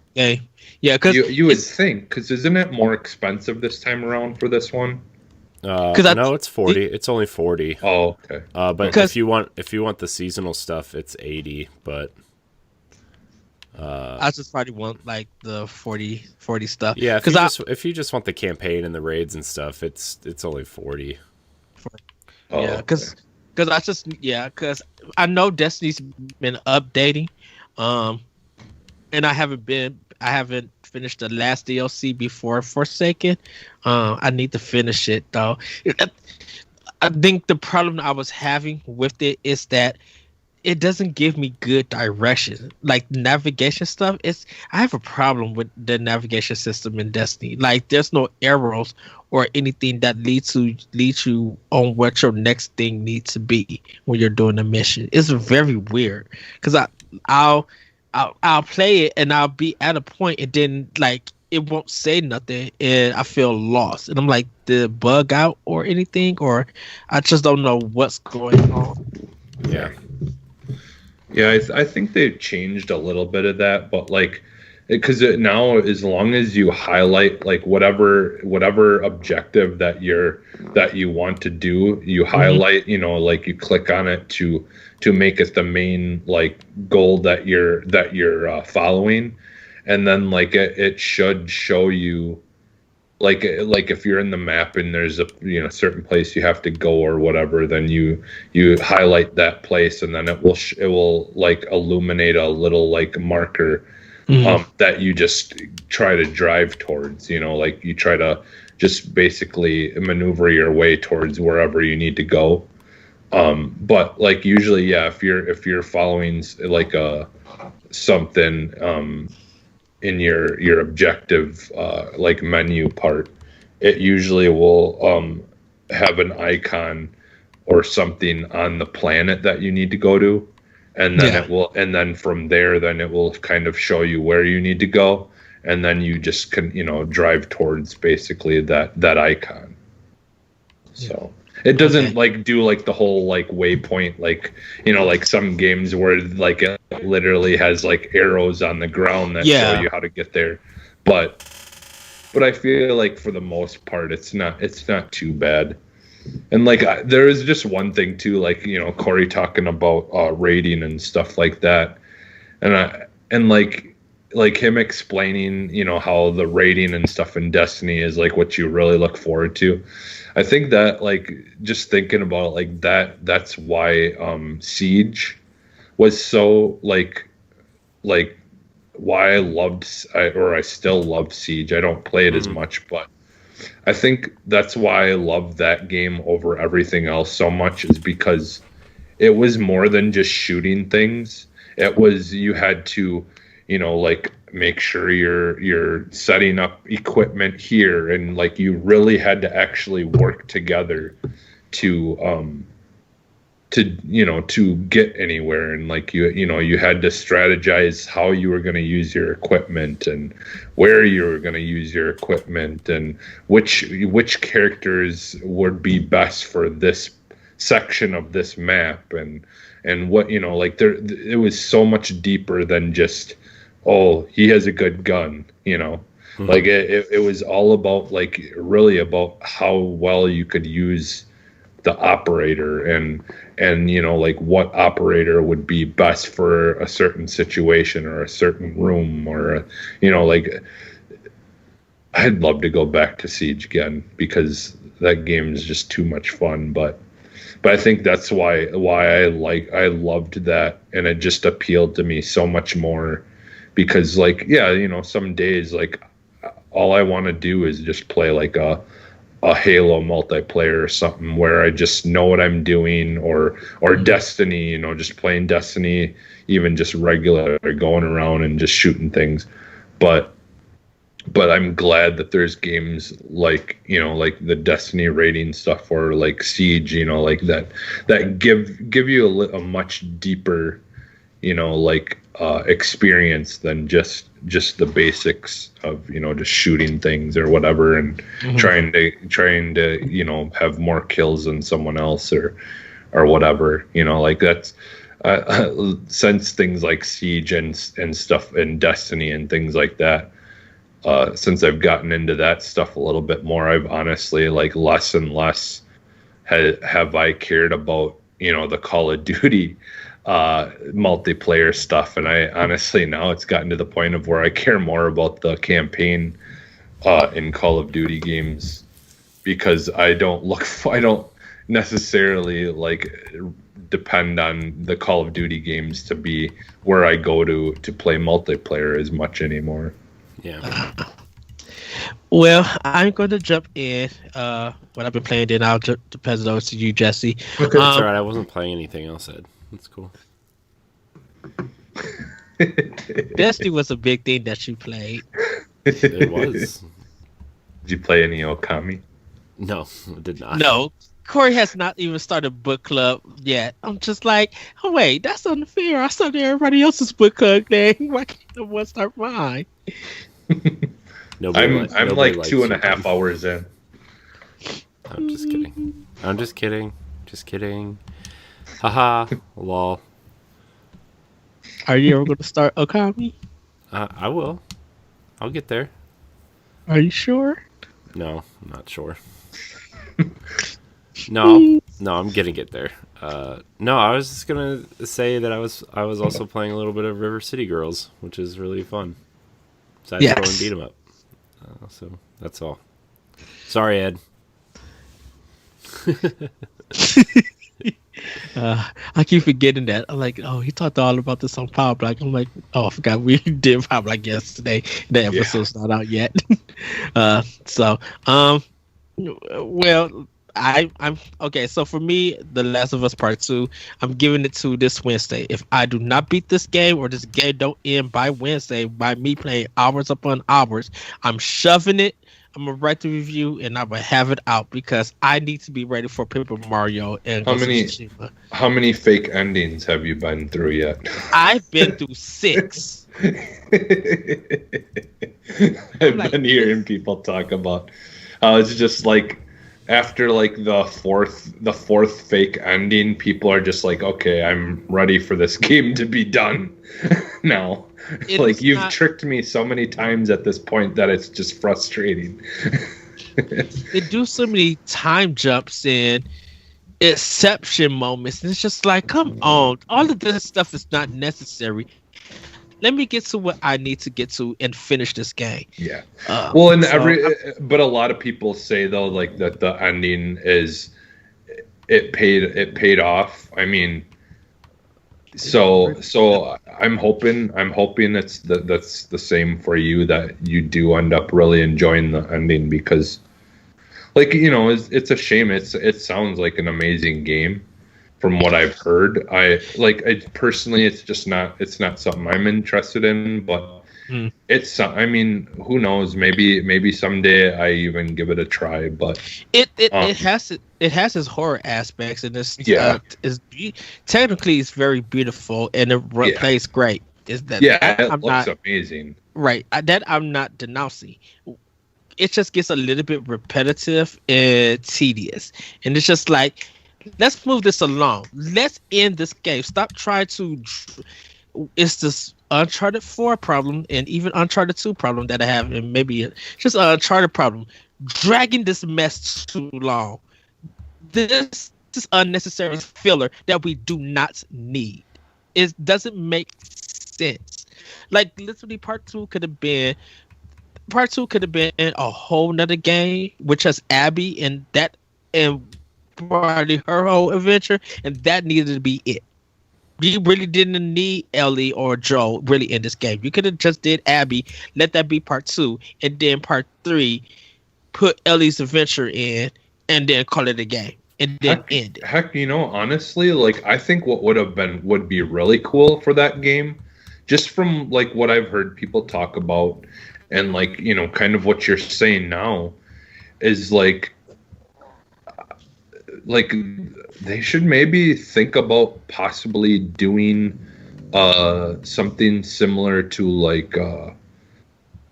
Yeah, because You would think, because isn't it more expensive this time around for this one? No, it's 40. It's only 40. Oh, okay. But Because- if you want the seasonal stuff, it's 80. But I just probably want like the 40 stuff. yeah, because if you just want the campaign and the raids and stuff, it's only 40. Oh, yeah, because I know Destiny's been updating, and I haven't finished the last DLC before Forsaken. I need to finish it though. I think the problem I was having with it is that it doesn't give me good direction. Like navigation stuff, I have a problem with the navigation system in Destiny. Like there's no arrows or anything that leads you on what your next thing needs to be when you're doing a mission. It's very weird because I'll play it and I'll be at a point and then like it won't say nothing, and I feel lost. And I'm like, did it bug out or anything, or I just don't know what's going on. Yeah. Yeah, I think they've changed a little bit of that, but like, because now as long as you highlight like whatever objective that you want to do, you highlight, you know, like you click on it to make it the main like goal that you're following, and then like it should show you like if you're in the map and there's a certain place you have to go or whatever, then you highlight that place, and then it will like illuminate a little like marker that you just try to drive towards, like you try to just basically maneuver your way towards wherever you need to go. But like usually, yeah, if you're following like something in your objective like menu part, it usually will have an icon or something on the planet that you need to go to, and then and then from there then it will kind of show you where you need to go, and then you just can drive towards basically that icon. So it doesn't like do like the whole like waypoint, like like some games where like it literally has like arrows on the ground that show you how to get there. But I feel like for the most part it's not too bad. And like there is just one thing too, like Corey talking about rating and stuff like that, and like him explaining how the rating and stuff in Destiny is like what you really look forward to. I think that like just thinking about it like that's why Siege was so like why I still love Siege. I don't play it as much, but I think that's why I love that game over everything else so much, is because it was more than just shooting things. It was, you had to, like make sure you're setting up equipment here, and like you really had to actually work together to get anywhere, and like you had to strategize how you were going to use your equipment and where you were going to use your equipment, and which characters would be best for this section of this map, and what like there it was so much deeper than just, oh, he has a good gun, like it was all about like really about how well you could use the operator, and like what operator would be best for a certain situation or a certain room, or like I'd love to go back to Siege again, because that game is just too much fun. But I think that's why I loved that, and it just appealed to me so much more, because like some days like all I want to do is just play like a Halo multiplayer or something where I just know what I'm doing, or Destiny, just playing Destiny, even just regular, going around and just shooting things. But I'm glad that there's games like like the Destiny rating stuff, or like Siege, like that give you a much deeper like experience than just the basics of just shooting things or whatever, and trying to have more kills than someone else or whatever, like that's since things like Siege and stuff and Destiny and things like that, since I've gotten into that stuff a little bit more, I've honestly like less and less have I cared about the Call of Duty multiplayer stuff, and I honestly now it's gotten to the point of where I care more about the campaign in Call of Duty games, because I don't necessarily like depend on the Call of Duty games to be where I go to play multiplayer as much anymore. Yeah. Well, I'm going to jump in. What I've been playing, then I'll pass it over to you, Jesse. Okay, that's all right. I wasn't playing anything else, Ed. That's cool. Destiny was a big thing that you played. It was. Did you play any Okami? No, I did not. No, Corey has not even started book club yet. I'm just like, oh wait, that's unfair. I started everybody else's book club thing. Why can't no one start mine? I'm nobody like likes two and a you. half hours in. I'm just kidding. I'm just kidding. Just kidding. Haha. Lol. Are you ever going to start Okami? I will. I'll get there. Are you sure? No, I'm not sure. No, no, I'm gonna get there. No, I was just gonna say that I was also playing a little bit of River City Girls, which is really fun. Side scrolling beat 'em up. So that's all. Sorry, Ed. I keep forgetting that. I'm like, oh, he talked all about this on Power Black. I'm like, oh, I forgot we did Power Black yesterday. The episode's not out yet. Well, I'm okay. So for me, The Last of Us Part 2, I'm giving it to this Wednesday. If I do not beat this game or this game don't end by Wednesday, by me playing hours upon hours, I'm shoving it. I'm gonna write the review and I'm gonna have it out because I need to be ready for Paper Mario and How Ghost of many Tsushima. how many fake endings have you been through yet? I've been through 6. I've been hearing people talk about how it's just like after like the fourth fake ending, people are just like, okay, I'm ready for this game to be done now. Like you've tricked me so many times at this point that it's just frustrating. They do so many time jumps and exception moments, and it's just like, come on, all of this stuff is not necessary. Let me get to what I need to get to and finish this game. Yeah. Well, and but a lot of people say though, like that the ending is it paid off. I mean, so I'm hoping that's the same for you, that you do end up really enjoying the ending, because like, you know, it's a shame. It sounds like an amazing game. From what I've heard, I personally, it's not something I'm interested in, but I mean, who knows? Maybe someday I even give it a try. But it has its horror aspects, and technically it's very beautiful and it plays great. It looks amazing, right? That I'm not denouncing. It just gets a little bit repetitive and tedious, and it's just like, let's move this along. Let's end this game. Stop trying to. It's this Uncharted 4 problem and even Uncharted 2 problem that I have, and maybe just an Uncharted problem. Dragging this mess too long. This is unnecessary filler that we do not need. It doesn't make sense. Like, literally, Part 2 could have been a whole nother game, which has Abby and probably her whole adventure, and that needed to be it. You really didn't need Ellie or Joel really in this game. You could have just did Abby, let that be Part 2, and then Part 3 put Ellie's adventure in, and then call it a game, and then end it. Heck, you know, honestly, like, I think what would be really cool for that game, just from like what I've heard people talk about, and like, you know, kind of what you're saying now, is like they should maybe think about possibly doing something similar to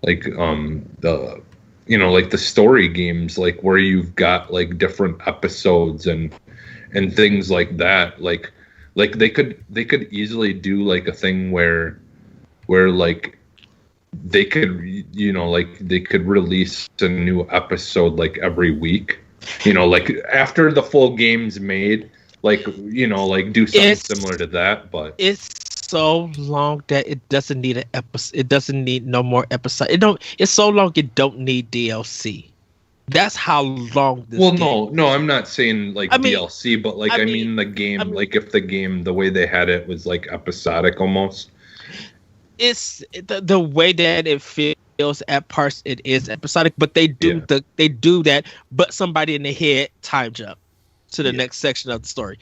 the, you know, like the story games, like where you've got like different episodes and things like that. Like they could easily do like a thing where like they could, you know, like they could release a new episode like every week. You know, like after the full game's made, like, you know, like do something similar to that. But it's so long that it doesn't need an episode. It doesn't need no more episode. It's so long it don't need DLC. That's how long this. Well, no, I'm not saying like DLC, but like I mean the game. Like if the game, the way they had it was like episodic almost. It's the way that it feels. At parts it is episodic, but they do that, but somebody in the head time jump to the next section of the story.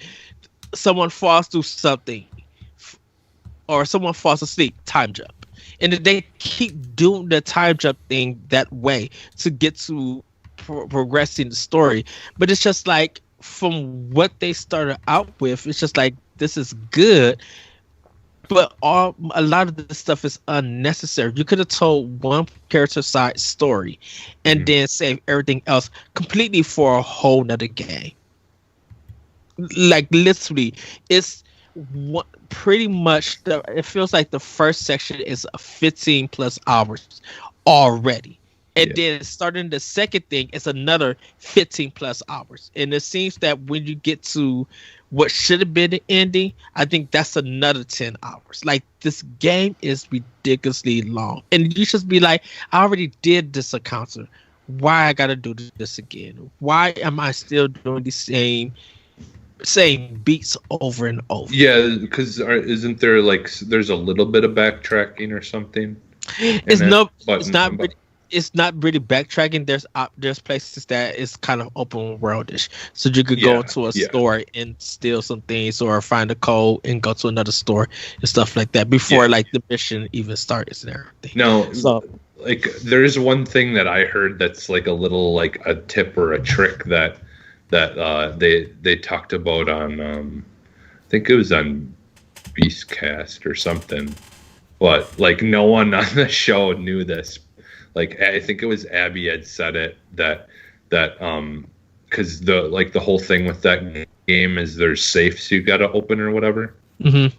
Someone falls through something, or someone falls asleep, time jump, and they keep doing the time jump thing that way to get to progressing the story. But it's just like, from what they started out with, it's just like, this is good, but a lot of this stuff is unnecessary. You could have told one character side story, and Mhm. then save everything else completely for a whole nother game. Like literally, it's pretty much it feels like the first section is 15 plus hours already, and Yeah. then starting the second thing is another 15 plus hours, and it seems that when you get to what should have been the ending, I think that's another 10 hours. Like this game is ridiculously long, and you just be like, I already did this encounter, why I gotta do this again? Why am I still doing the same beats over and over? Yeah, because isn't there like there's a little bit of backtracking or something It's in it? no, But it's not really backtracking. There's places that is kind of open worldish, so you could go yeah, into a yeah, store and steal some things, or find a code and go to another store and stuff like that before yeah. like the mission even starts and everything. No, So like there's one thing that I heard that's like a little like a tip or a trick that they talked about on I think it was on Beastcast or something, but like no one on the show knew this. Like I think it was Abby had said it that because the whole thing with that game is there's safes you got to open or whatever, mhm.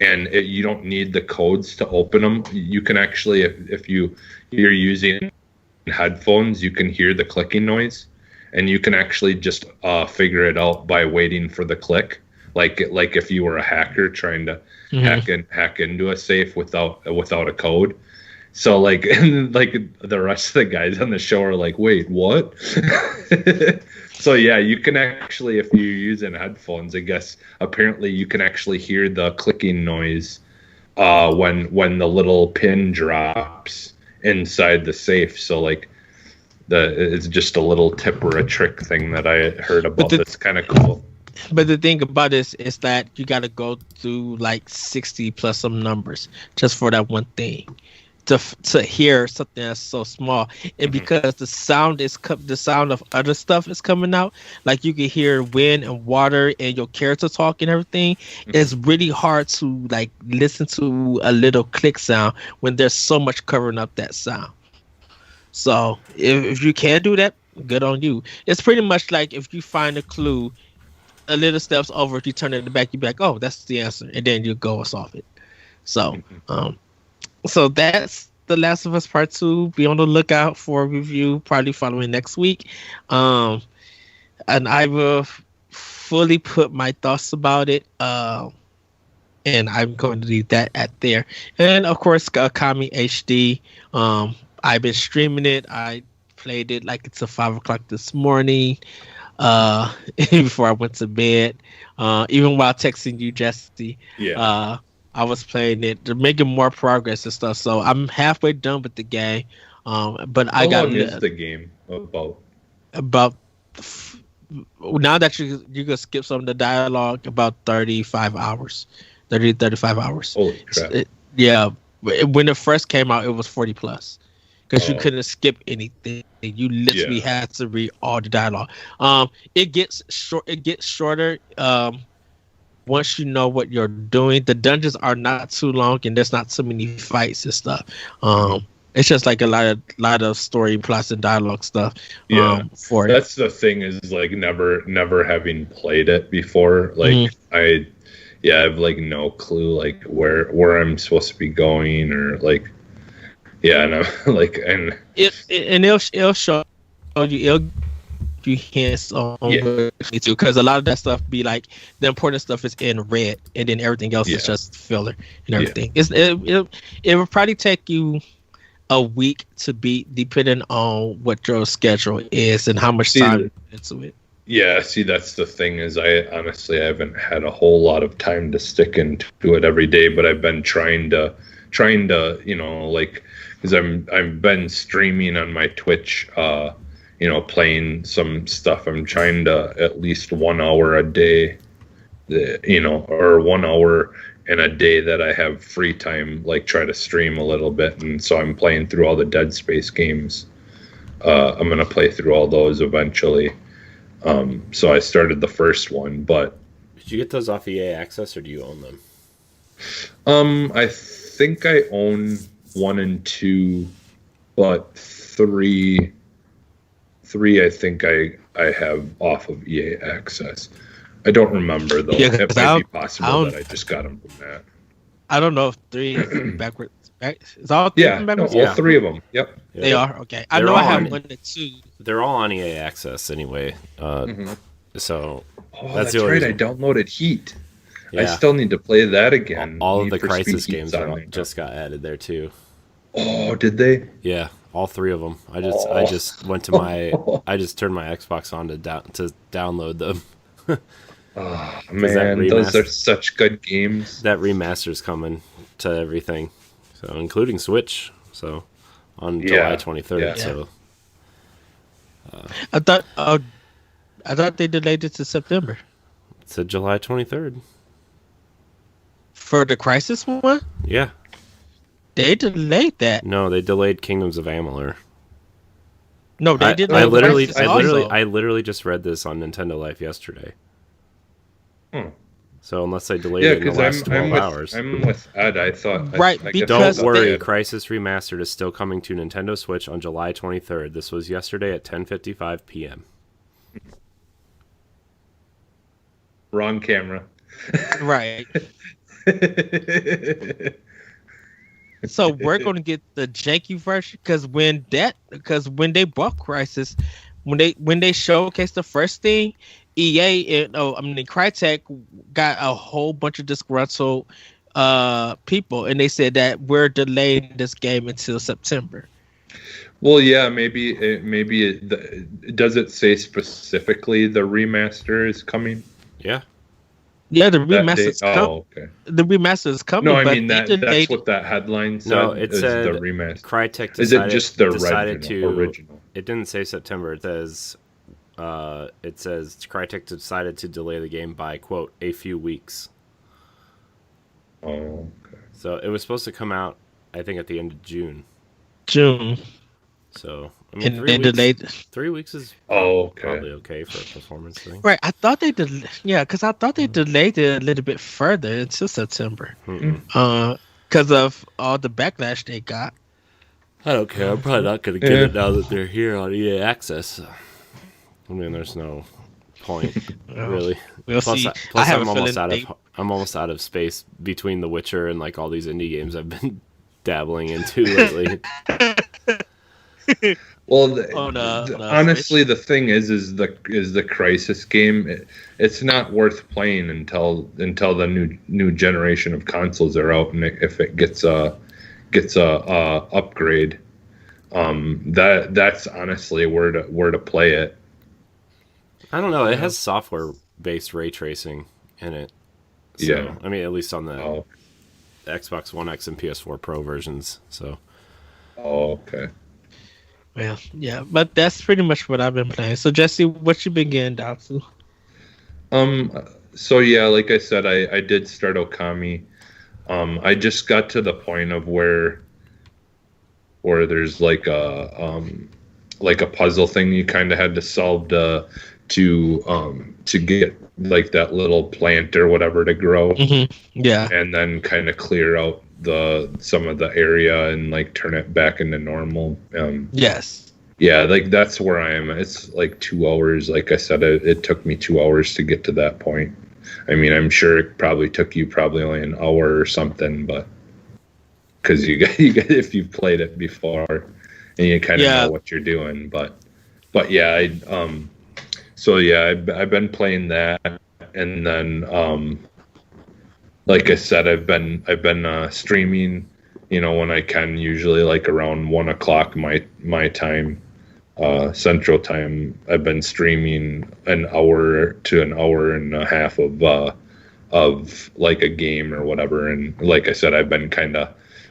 and you don't need the codes to open them. You can actually if you're using headphones, you can hear the clicking noise, and you can actually just figure it out by waiting for the click. Like if you were a hacker trying to hack into a safe without a code. So like and like the rest of the guys on the show are like, wait, what? So yeah, you can actually, if you're using headphones, I guess apparently you can actually hear the clicking noise when the little pin drops inside the safe. So like it's just a little tip or a trick thing that I heard about. That's kind of cool. But the thing about this is that you got to go through like 60 plus some numbers just for that one thing to hear something that's so small. And because the sound of other stuff is coming out, like you can hear wind and water and your character talk and everything, it's really hard to like listen to a little click sound when there's so much covering up that sound. So if you can do that, good on you. It's pretty much like if you find a clue a little steps over, if you turn it in the back, you're like, oh, that's the answer, and then you go and solve it. So so that's The Last of Us Part 2. Be on the lookout for a review, probably following next week. And I will fully put my thoughts about it. And I'm going to leave that at there. And of course, Okami HD. I've been streaming it. I played it like it's 5 o'clock this morning. Before I went to bed. Even while texting you, Jesse. Yeah. I was playing it. They're making more progress and stuff. So I'm halfway done with the game. But How I got long is the game about? About now that you can skip some of the dialogue, about 35 hours. 35 hours. Holy crap. Yeah. When it first came out, it was 40 plus. Because you Oh. couldn't skip anything. You literally had to read all the dialogue. It gets shorter. Once you know what you're doing, the dungeons are not too long and there's not too many fights and stuff. It's just like a lot of story plots and dialogue stuff. For That's the thing is like never having played it before. Like I have like no clue like where I'm supposed to be going or like no like and it'll show you hints on what you need to, because a lot of that stuff be like the important stuff is in red and then everything else is just filler and everything. It will probably take you a week to beat, depending on what your schedule is and how much time into it. Yeah, see, that's the thing is I haven't had a whole lot of time to stick into it every day, but I've been trying to like because I've been streaming on my Twitch, playing some stuff. I'm trying to at least 1 hour a day, or 1 hour in a day that I have free time, like try to stream a little bit. And so I'm playing through all the Dead Space games. I'm going to play through all those eventually. So I started the first one, but Did you get those off EA Access or do you own them? I think I own 1 and 2, but 3 I think I have off of EA Access. I don't remember though. Yeah, It 'cause might I be don't- possible that I just got them from that. I don't know if 3 is backwards. Is all 3 Yeah, from no, backwards? all 3 of them. Yep. They are okay. I They're know I all have on- 1 and 2. They're all on EA Access anyway. Mhm. So Oh, That's that's the only right. I reason. downloaded Heat. I yeah, still need to play that again. all of Need the for Speed Crisis Heat's games on are there now. just got added there too. Oh, did they? Yeah, all 3 of them. I just went to I just turned my Xbox on to download them. Oh that man, those remaster- are such good games. That remaster's coming to everything, so including Switch. So on July 23rd. yeah. So I thought they delayed it to September it's a July 23rd. for the Crisis one. Yeah. They delayed that. No, they delayed Kingdoms of Amalur. No, they didn't. I have literally, Crisis also. I literally just read this on Nintendo Life yesterday. Hmm. So unless they delayed Yeah, it in the because last 12 I'm hours. with Ed. I thought Right, I guess because Don't I thought worry, they had- Crisis Remastered is still coming to Nintendo Switch on July 23rd. This was yesterday at 10:55 p.m. Wrong camera. Right. So we're going to get the janky version because when they bought Crisis, when they showcased the first thing, EA and Crytek got a whole bunch of disgruntled people, and they said that we're delaying this game until September. Well, yeah, does it say specifically the remaster is coming? Yeah. Yeah, the That remaster's date? coming. Oh, okay. The remaster is coming. No, I but mean they that's delayed- what that headline said. No, it is said the remaster. Crytek decided, Is it just the decided original? It didn't say September. It says Crytek decided to delay the game by, quote, a few weeks. Oh, okay. So it was supposed to come out, I think, at the end of June. June, So I mean, and 3 they weeks, delayed. 3 weeks is Oh, okay. probably okay for a performance thing. Right, I thought they because I thought they delayed it a little bit further until September. Mm-mm. Because of all the backlash they got. I don't care. I'm probably not going to get it now that they're here on EA Access. I mean, there's no point, really. We'll Plus, see. plus I have I'm a almost feeling I'm almost out of space between The Witcher and like all these indie games I've been dabbling into lately. Well, honestly, Switch. the thing is the Crisis game. It's not worth playing until the new generation of consoles are out, and if it gets a upgrade, that's honestly where to play it. I don't know. It has software-based ray tracing in it. So, Yeah. I mean, at least on the Oh, Xbox One X and PS4 Pro versions. So okay. Well, yeah, but that's pretty much what I've been playing. So, Jesse, what you been getting down to? So yeah, like I said, I did start Okami. I just got to the point of where there's like a puzzle thing you kind of had to solve to get like that little plant or whatever to grow, Yeah. and then kind of clear out some of the area and like turn it back into normal. Yes. Yeah, like that's where I am. It's like 2 hours. Like I said, it took me 2 hours to get to that point. I mean, I'm sure it probably took you only an hour or something, but because you got if you've played it before and you kind of know what you're doing. But yeah, I've been playing that, and then like I said, I've been streaming. You know, when I can, usually like around 1:00 my time, Central Time. I've been streaming an hour to an hour and a half of like a game or whatever. And like I said, I've been kind of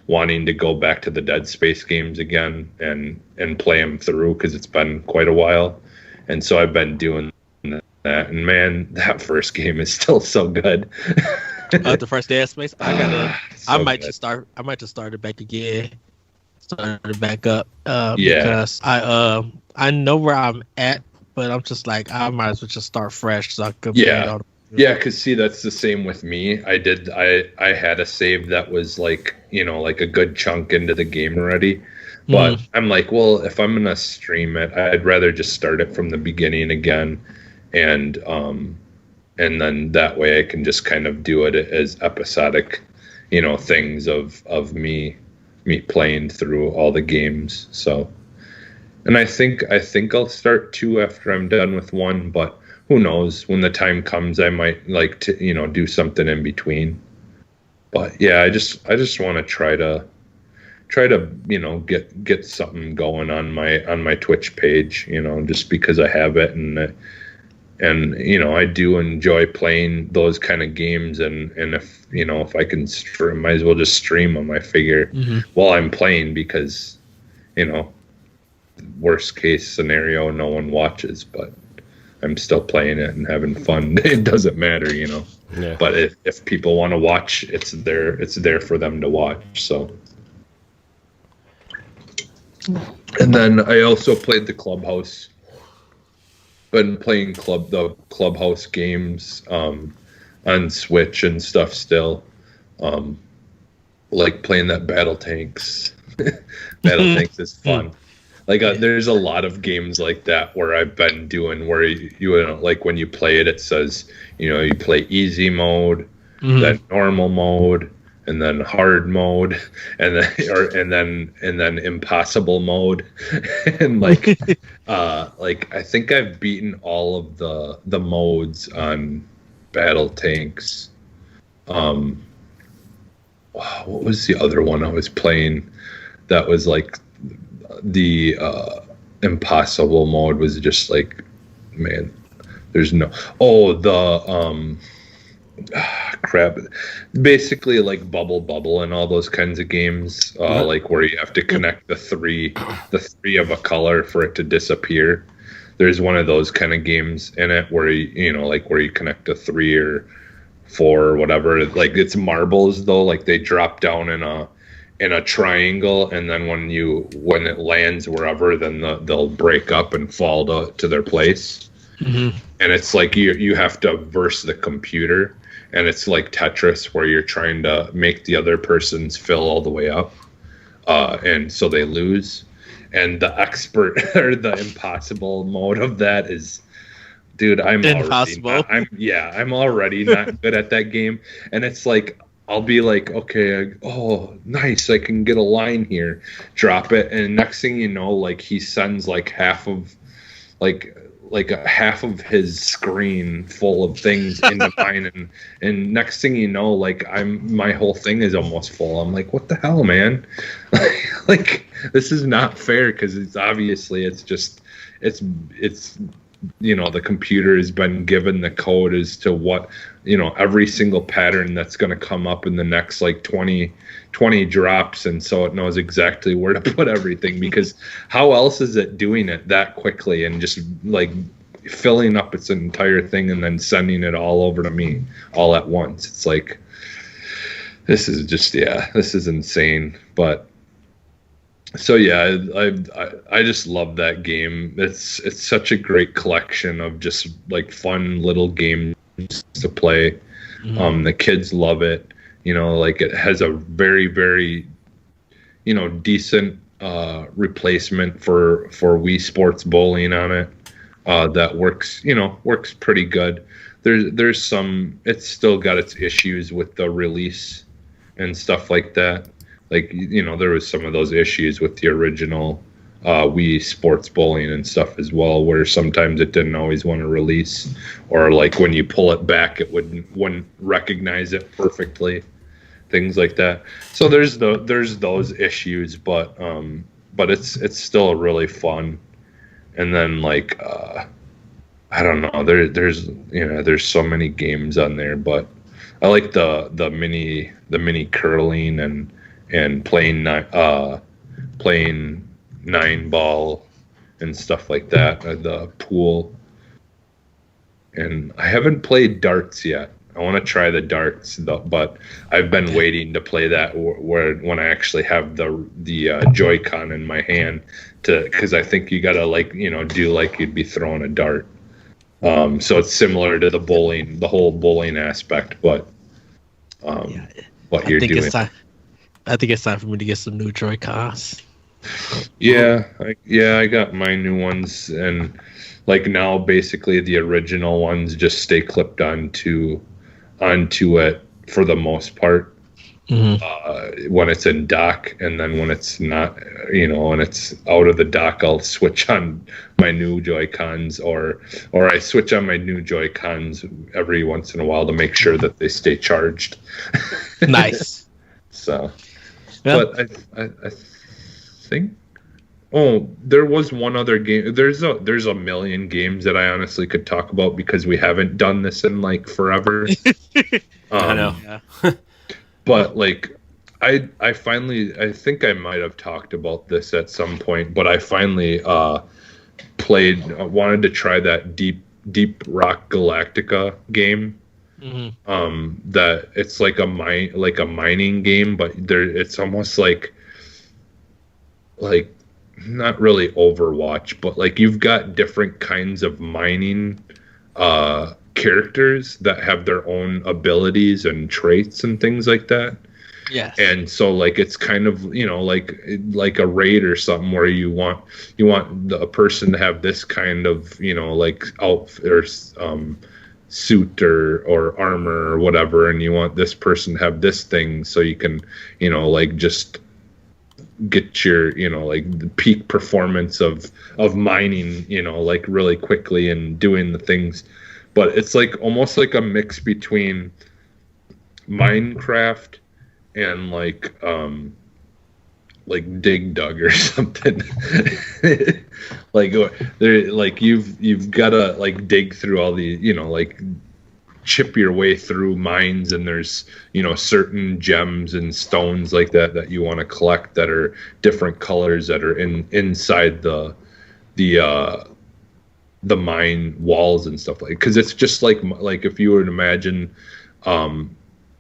wanting to go back to the Dead Space games again and play them through because it's been quite a while. And so I've been doing that. And man, that first game is still so good. The first Dead Space. I might good. just start it back again. Start it back up. Yeah. Because I know where I'm at, but I'm just like I might as well just start fresh so I could play it all Yeah, because see, that's the same with me. I had a save that was like, like a good chunk into the game already. But Mm. I'm like, well, if I'm gonna stream it, I'd rather just start it from the beginning again, and and then that way I can just kind of do it as episodic, things of me playing through all the games. So, and I think I'll start two after I'm done with one, but who knows? When the time comes, I might like to, do something in between. But yeah, I just want to try to get something going on my Twitch page, just because I have it, and I do enjoy playing those kind of games, and if I can stream, might as well just stream them. I figure Hmm. while I'm playing, because worst case scenario, no one watches, but I'm still playing it and having fun. It doesn't matter. Yeah. But if people want to watch, it's there for them to watch. So, and then I also played the Clubhouse. Been playing the Clubhouse games on Switch and stuff still. Like playing that Battle Tanks. Battle Tanks is fun. Like there's a lot of games like that where I've been doing where like when you play it, it says you play easy mode, then normal mode, and then hard mode, and then impossible mode, and like I think I've beaten all of the modes on Battle Tanks. What was the other one I was playing that was like the impossible mode was just like, man, there's no crap, basically like bubble and all those kinds of games, like where you have to connect the three of a color for it to disappear. There's one of those kind of games in it where where you connect a 3 or 4 or whatever, like it's marbles though, like they drop down in a triangle, and then when it lands wherever, then they'll break up and fall to their place. And it's like you have to verse the computer, and it's like Tetris where you're trying to make the other person's fill all the way up, and so they lose. And the expert or the impossible mode of that is, dude, I'm already not good at that game. And it's like I'll be like, okay, oh, nice, I can get a line here, drop it, and next thing you know, like he sends like half of his screen full of things into mine, and next thing you know, like my whole thing is almost full. I'm like, what the hell, man? Like this is not fair, because it's the computer has been given the code as to what every single pattern that's going to come up in the next like 20 drops, and so it knows exactly where to put everything, because how else is it doing it that quickly and just like filling up its entire thing and then sending it all over to me all at once? It's like, this is insane. But so yeah, I just love that game. It's such a great collection of just like fun little games to play. The kids love it. Like it has a very, very decent replacement for Wii Sports Bowling on it, that works pretty good. There's some, it's still got its issues with the release and stuff like that. Like, there was some of those issues with the original Wii Sports Bowling and stuff as well, where sometimes it didn't always want to release, or like when you pull it back, it wouldn't recognize it perfectly, things like that. So there's those issues, but it's still really fun. And then like I don't know, there's so many games on there, but I like the mini curling and playing 9-ball and stuff like that, the pool. And I haven't played darts yet. I want to try the darts, but I've been waiting to play that when I actually have the Joy-Con in my hand, because I think you gotta do like you'd be throwing a dart. So it's similar to the whole bowling aspect, but Yeah, what I you're think doing. it's time. I think it's time for me to get some new Joy Cons. I got my new ones, and like now, basically the original ones just stay clipped onto it for the most part. Hmm. When it's in dock, and then when it's not, when it's out of the dock, I'll switch on my new Joy Cons, or I switch on my new Joy Cons every once in a while to make sure that they stay charged. Nice. So, Yeah. but I think. Oh, there was one other game. There's a million games that I honestly could talk about because we haven't done this in like forever. I know. Yeah. But like I finally, I think I might have talked about this at some point, but I finally wanted to try that Deep Rock Galactica game. Hmm. That it's like a mining game, but it's almost like not really Overwatch, but like you've got different kinds of mining characters that have their own abilities and traits and things like that. Yes. And so like it's kind of, like a raid or something where you want a person to have this kind of, like outfit or suit or armor or whatever, and you want this person to have this thing so you can, like just get your, like the peak performance of mining, like really quickly and doing the things. But it's like almost like a mix between Minecraft and like Dig Dug or something. Like there, like you've got to like dig through all the, like chip your way through mines, and there's certain gems and stones like that you want to collect that are different colors that are inside the mine walls and stuff, like, because it's just like if you were to imagine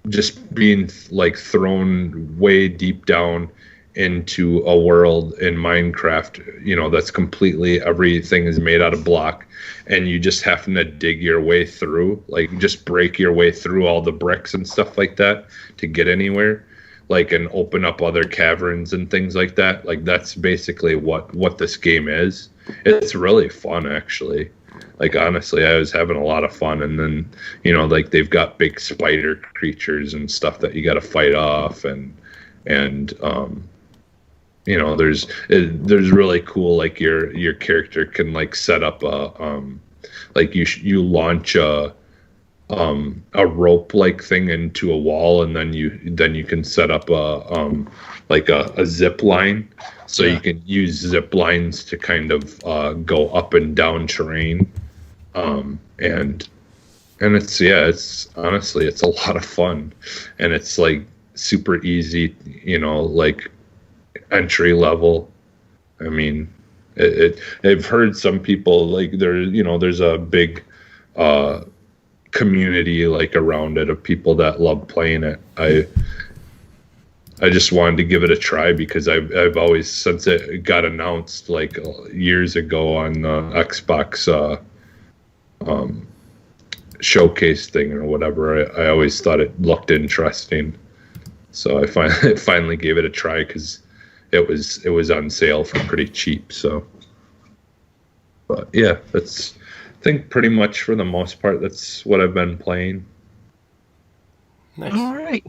just being like thrown way deep down into a world in Minecraft, that's completely, everything is made out of block, and you just having to dig your way through, like just break your way through all the bricks and stuff like that to get anywhere, like, and open up other caverns and things like that. Like that's basically what this game is. It's really fun, actually. Like honestly, I was having a lot of fun, and then like they've got big spider creatures and stuff that you got to fight off, and there's really cool, like your character can like set up a like you launch a rope like thing into a wall, and then you can set up like a zip line, so you can use zip lines to kind of go up and down terrain, and it's honestly, it's a lot of fun, and it's like super easy, like entry level. I mean, I've heard some people like there's a big community like around it of people that love playing it. I just wanted to give it a try because I've always, since it got announced like years ago on the Xbox showcase thing or whatever, I always thought it looked interesting. So I finally gave it a try because it was on sale for pretty cheap. So, but yeah, that's, I think pretty much for the most part, that's what I've been playing. Nice. All right.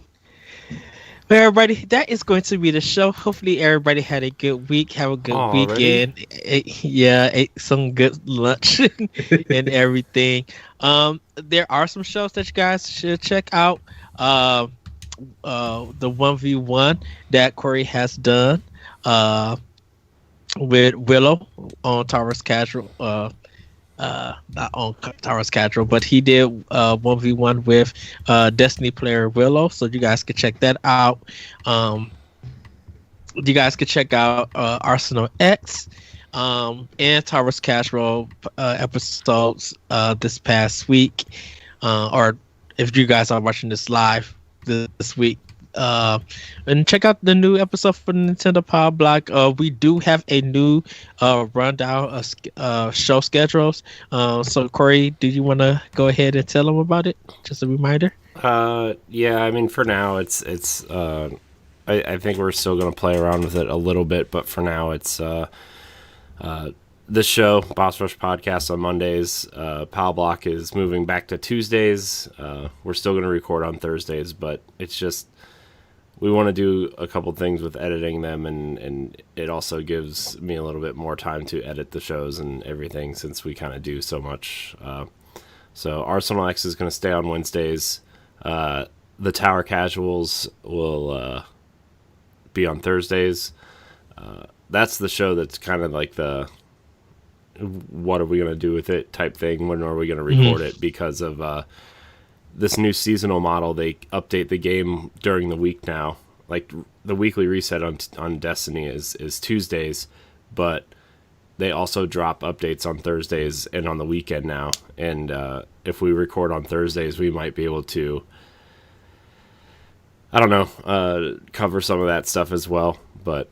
Well, everybody, that is going to be the show. Hopefully, everybody had a good week. Have a good weekend. Ate some good lunch and everything. There are some shows that you guys should check out. The 1v1 that Corey has done with Willow on Towers Casual. Not on Towers Casual, but he did 1v1 with Destiny player Willow, so you guys can check that out. You guys can check out Arsenal X and Towers Casual episodes this past week, or if you guys are watching this live this week, And check out the new episode for Nintendo Power Block. We do have a new rundown of show schedules. So Corey, do you want to go ahead and tell them about it? Just a reminder. Yeah, I mean, for now, it's I think we're still going to play around with it a little bit, but for now, it's this show, Boss Rush Podcast, on Mondays. Power Block is moving back to Tuesdays. We're still going to record on Thursdays, but it's just we want to do a couple things with editing them, and it also gives me a little bit more time to edit the shows and everything since we kind of do so much. So Arsenal X is going to stay on Wednesdays. The Tower Casuals will be on Thursdays. That's the show that's kind of like the what are we going to do with it type thing. When are we going to record it? Because of this new seasonal model, they update the game during the week now. Like the weekly reset on Destiny is Tuesdays, but they also drop updates on Thursdays and on the weekend now. And if we record on Thursdays, we might be able to, I don't know, cover some of that stuff as well. But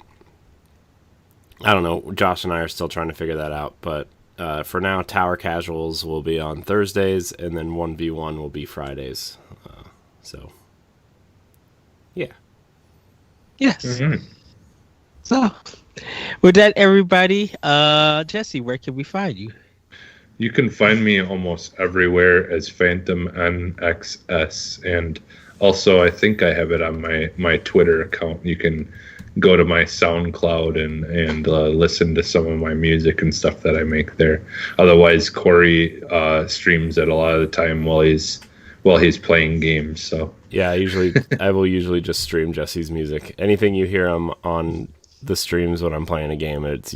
I don't know. Josh and I are still trying to figure that out. But for now, Tower Casuals will be on Thursdays, and then 1v1 will be Fridays. So, yeah. Yes. So, with that, everybody, Jesse, where can we find you? You can find me almost everywhere as Phantom NXS, and also I think I have it on my Twitter account. You can go to my SoundCloud and listen to some of my music and stuff that I make there. Otherwise, Corey streams it a lot of the time while he's playing games. So yeah, I will usually just stream Jesse's music. Anything you hear on the streams when I'm playing a game, it's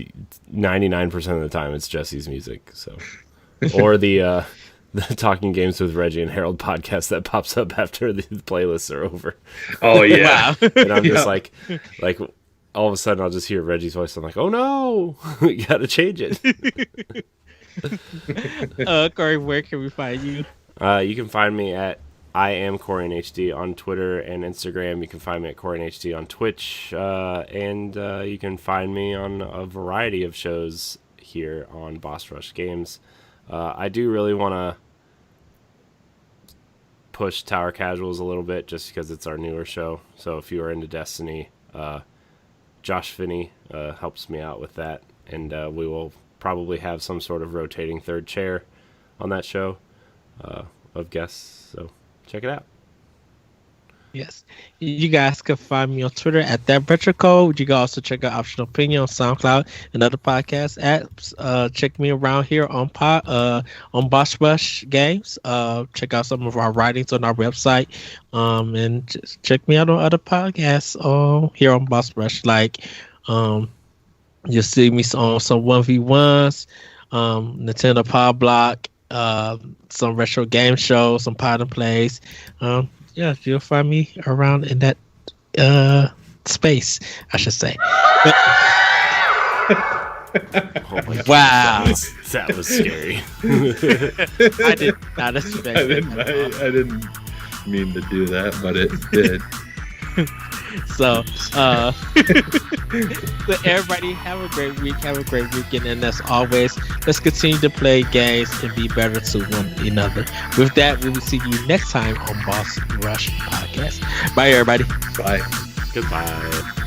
99% of the time it's Jesse's music. So, or the Talking Games with Reggie and Harold podcast that pops up after the playlists are over. Oh yeah. And I'm just like all of a sudden I'll just hear Reggie's voice. I'm like, oh no, we gotta change it. Corey, where can we find you? You can find me at I am CoreyNHD on Twitter and Instagram. You can find me at CoreyNHD on Twitch, and you can find me on a variety of shows here on Boss Rush Games. I do really want to push Tower Casuals a little bit just because it's our newer show. So if you are into Destiny, Josh Finney helps me out with that, and we will probably have some sort of rotating third chair on that show of guests. So check it out. Yes. You guys can find me on Twitter at that retro code. You can also check out Optional Opinion on SoundCloud and other podcast apps. Check me around here on Boss Rush Games. Check out some of our writings on our website. And just check me out on other podcasts here on Boss Rush. Like you'll see me on some 1v1s, Nintendo Power Block, some retro game shows, some pod and plays. Yeah, you'll find me around in that space, I should say. Oh my wow, God, that was scary. I did not expect I didn't mean to do that, but it did. So, everybody have a great week, have a great weekend, and as always, let's continue to play games and be better to one another. With that, we will see you next time on Boss Rush Podcast. Bye, everybody. Bye. Goodbye.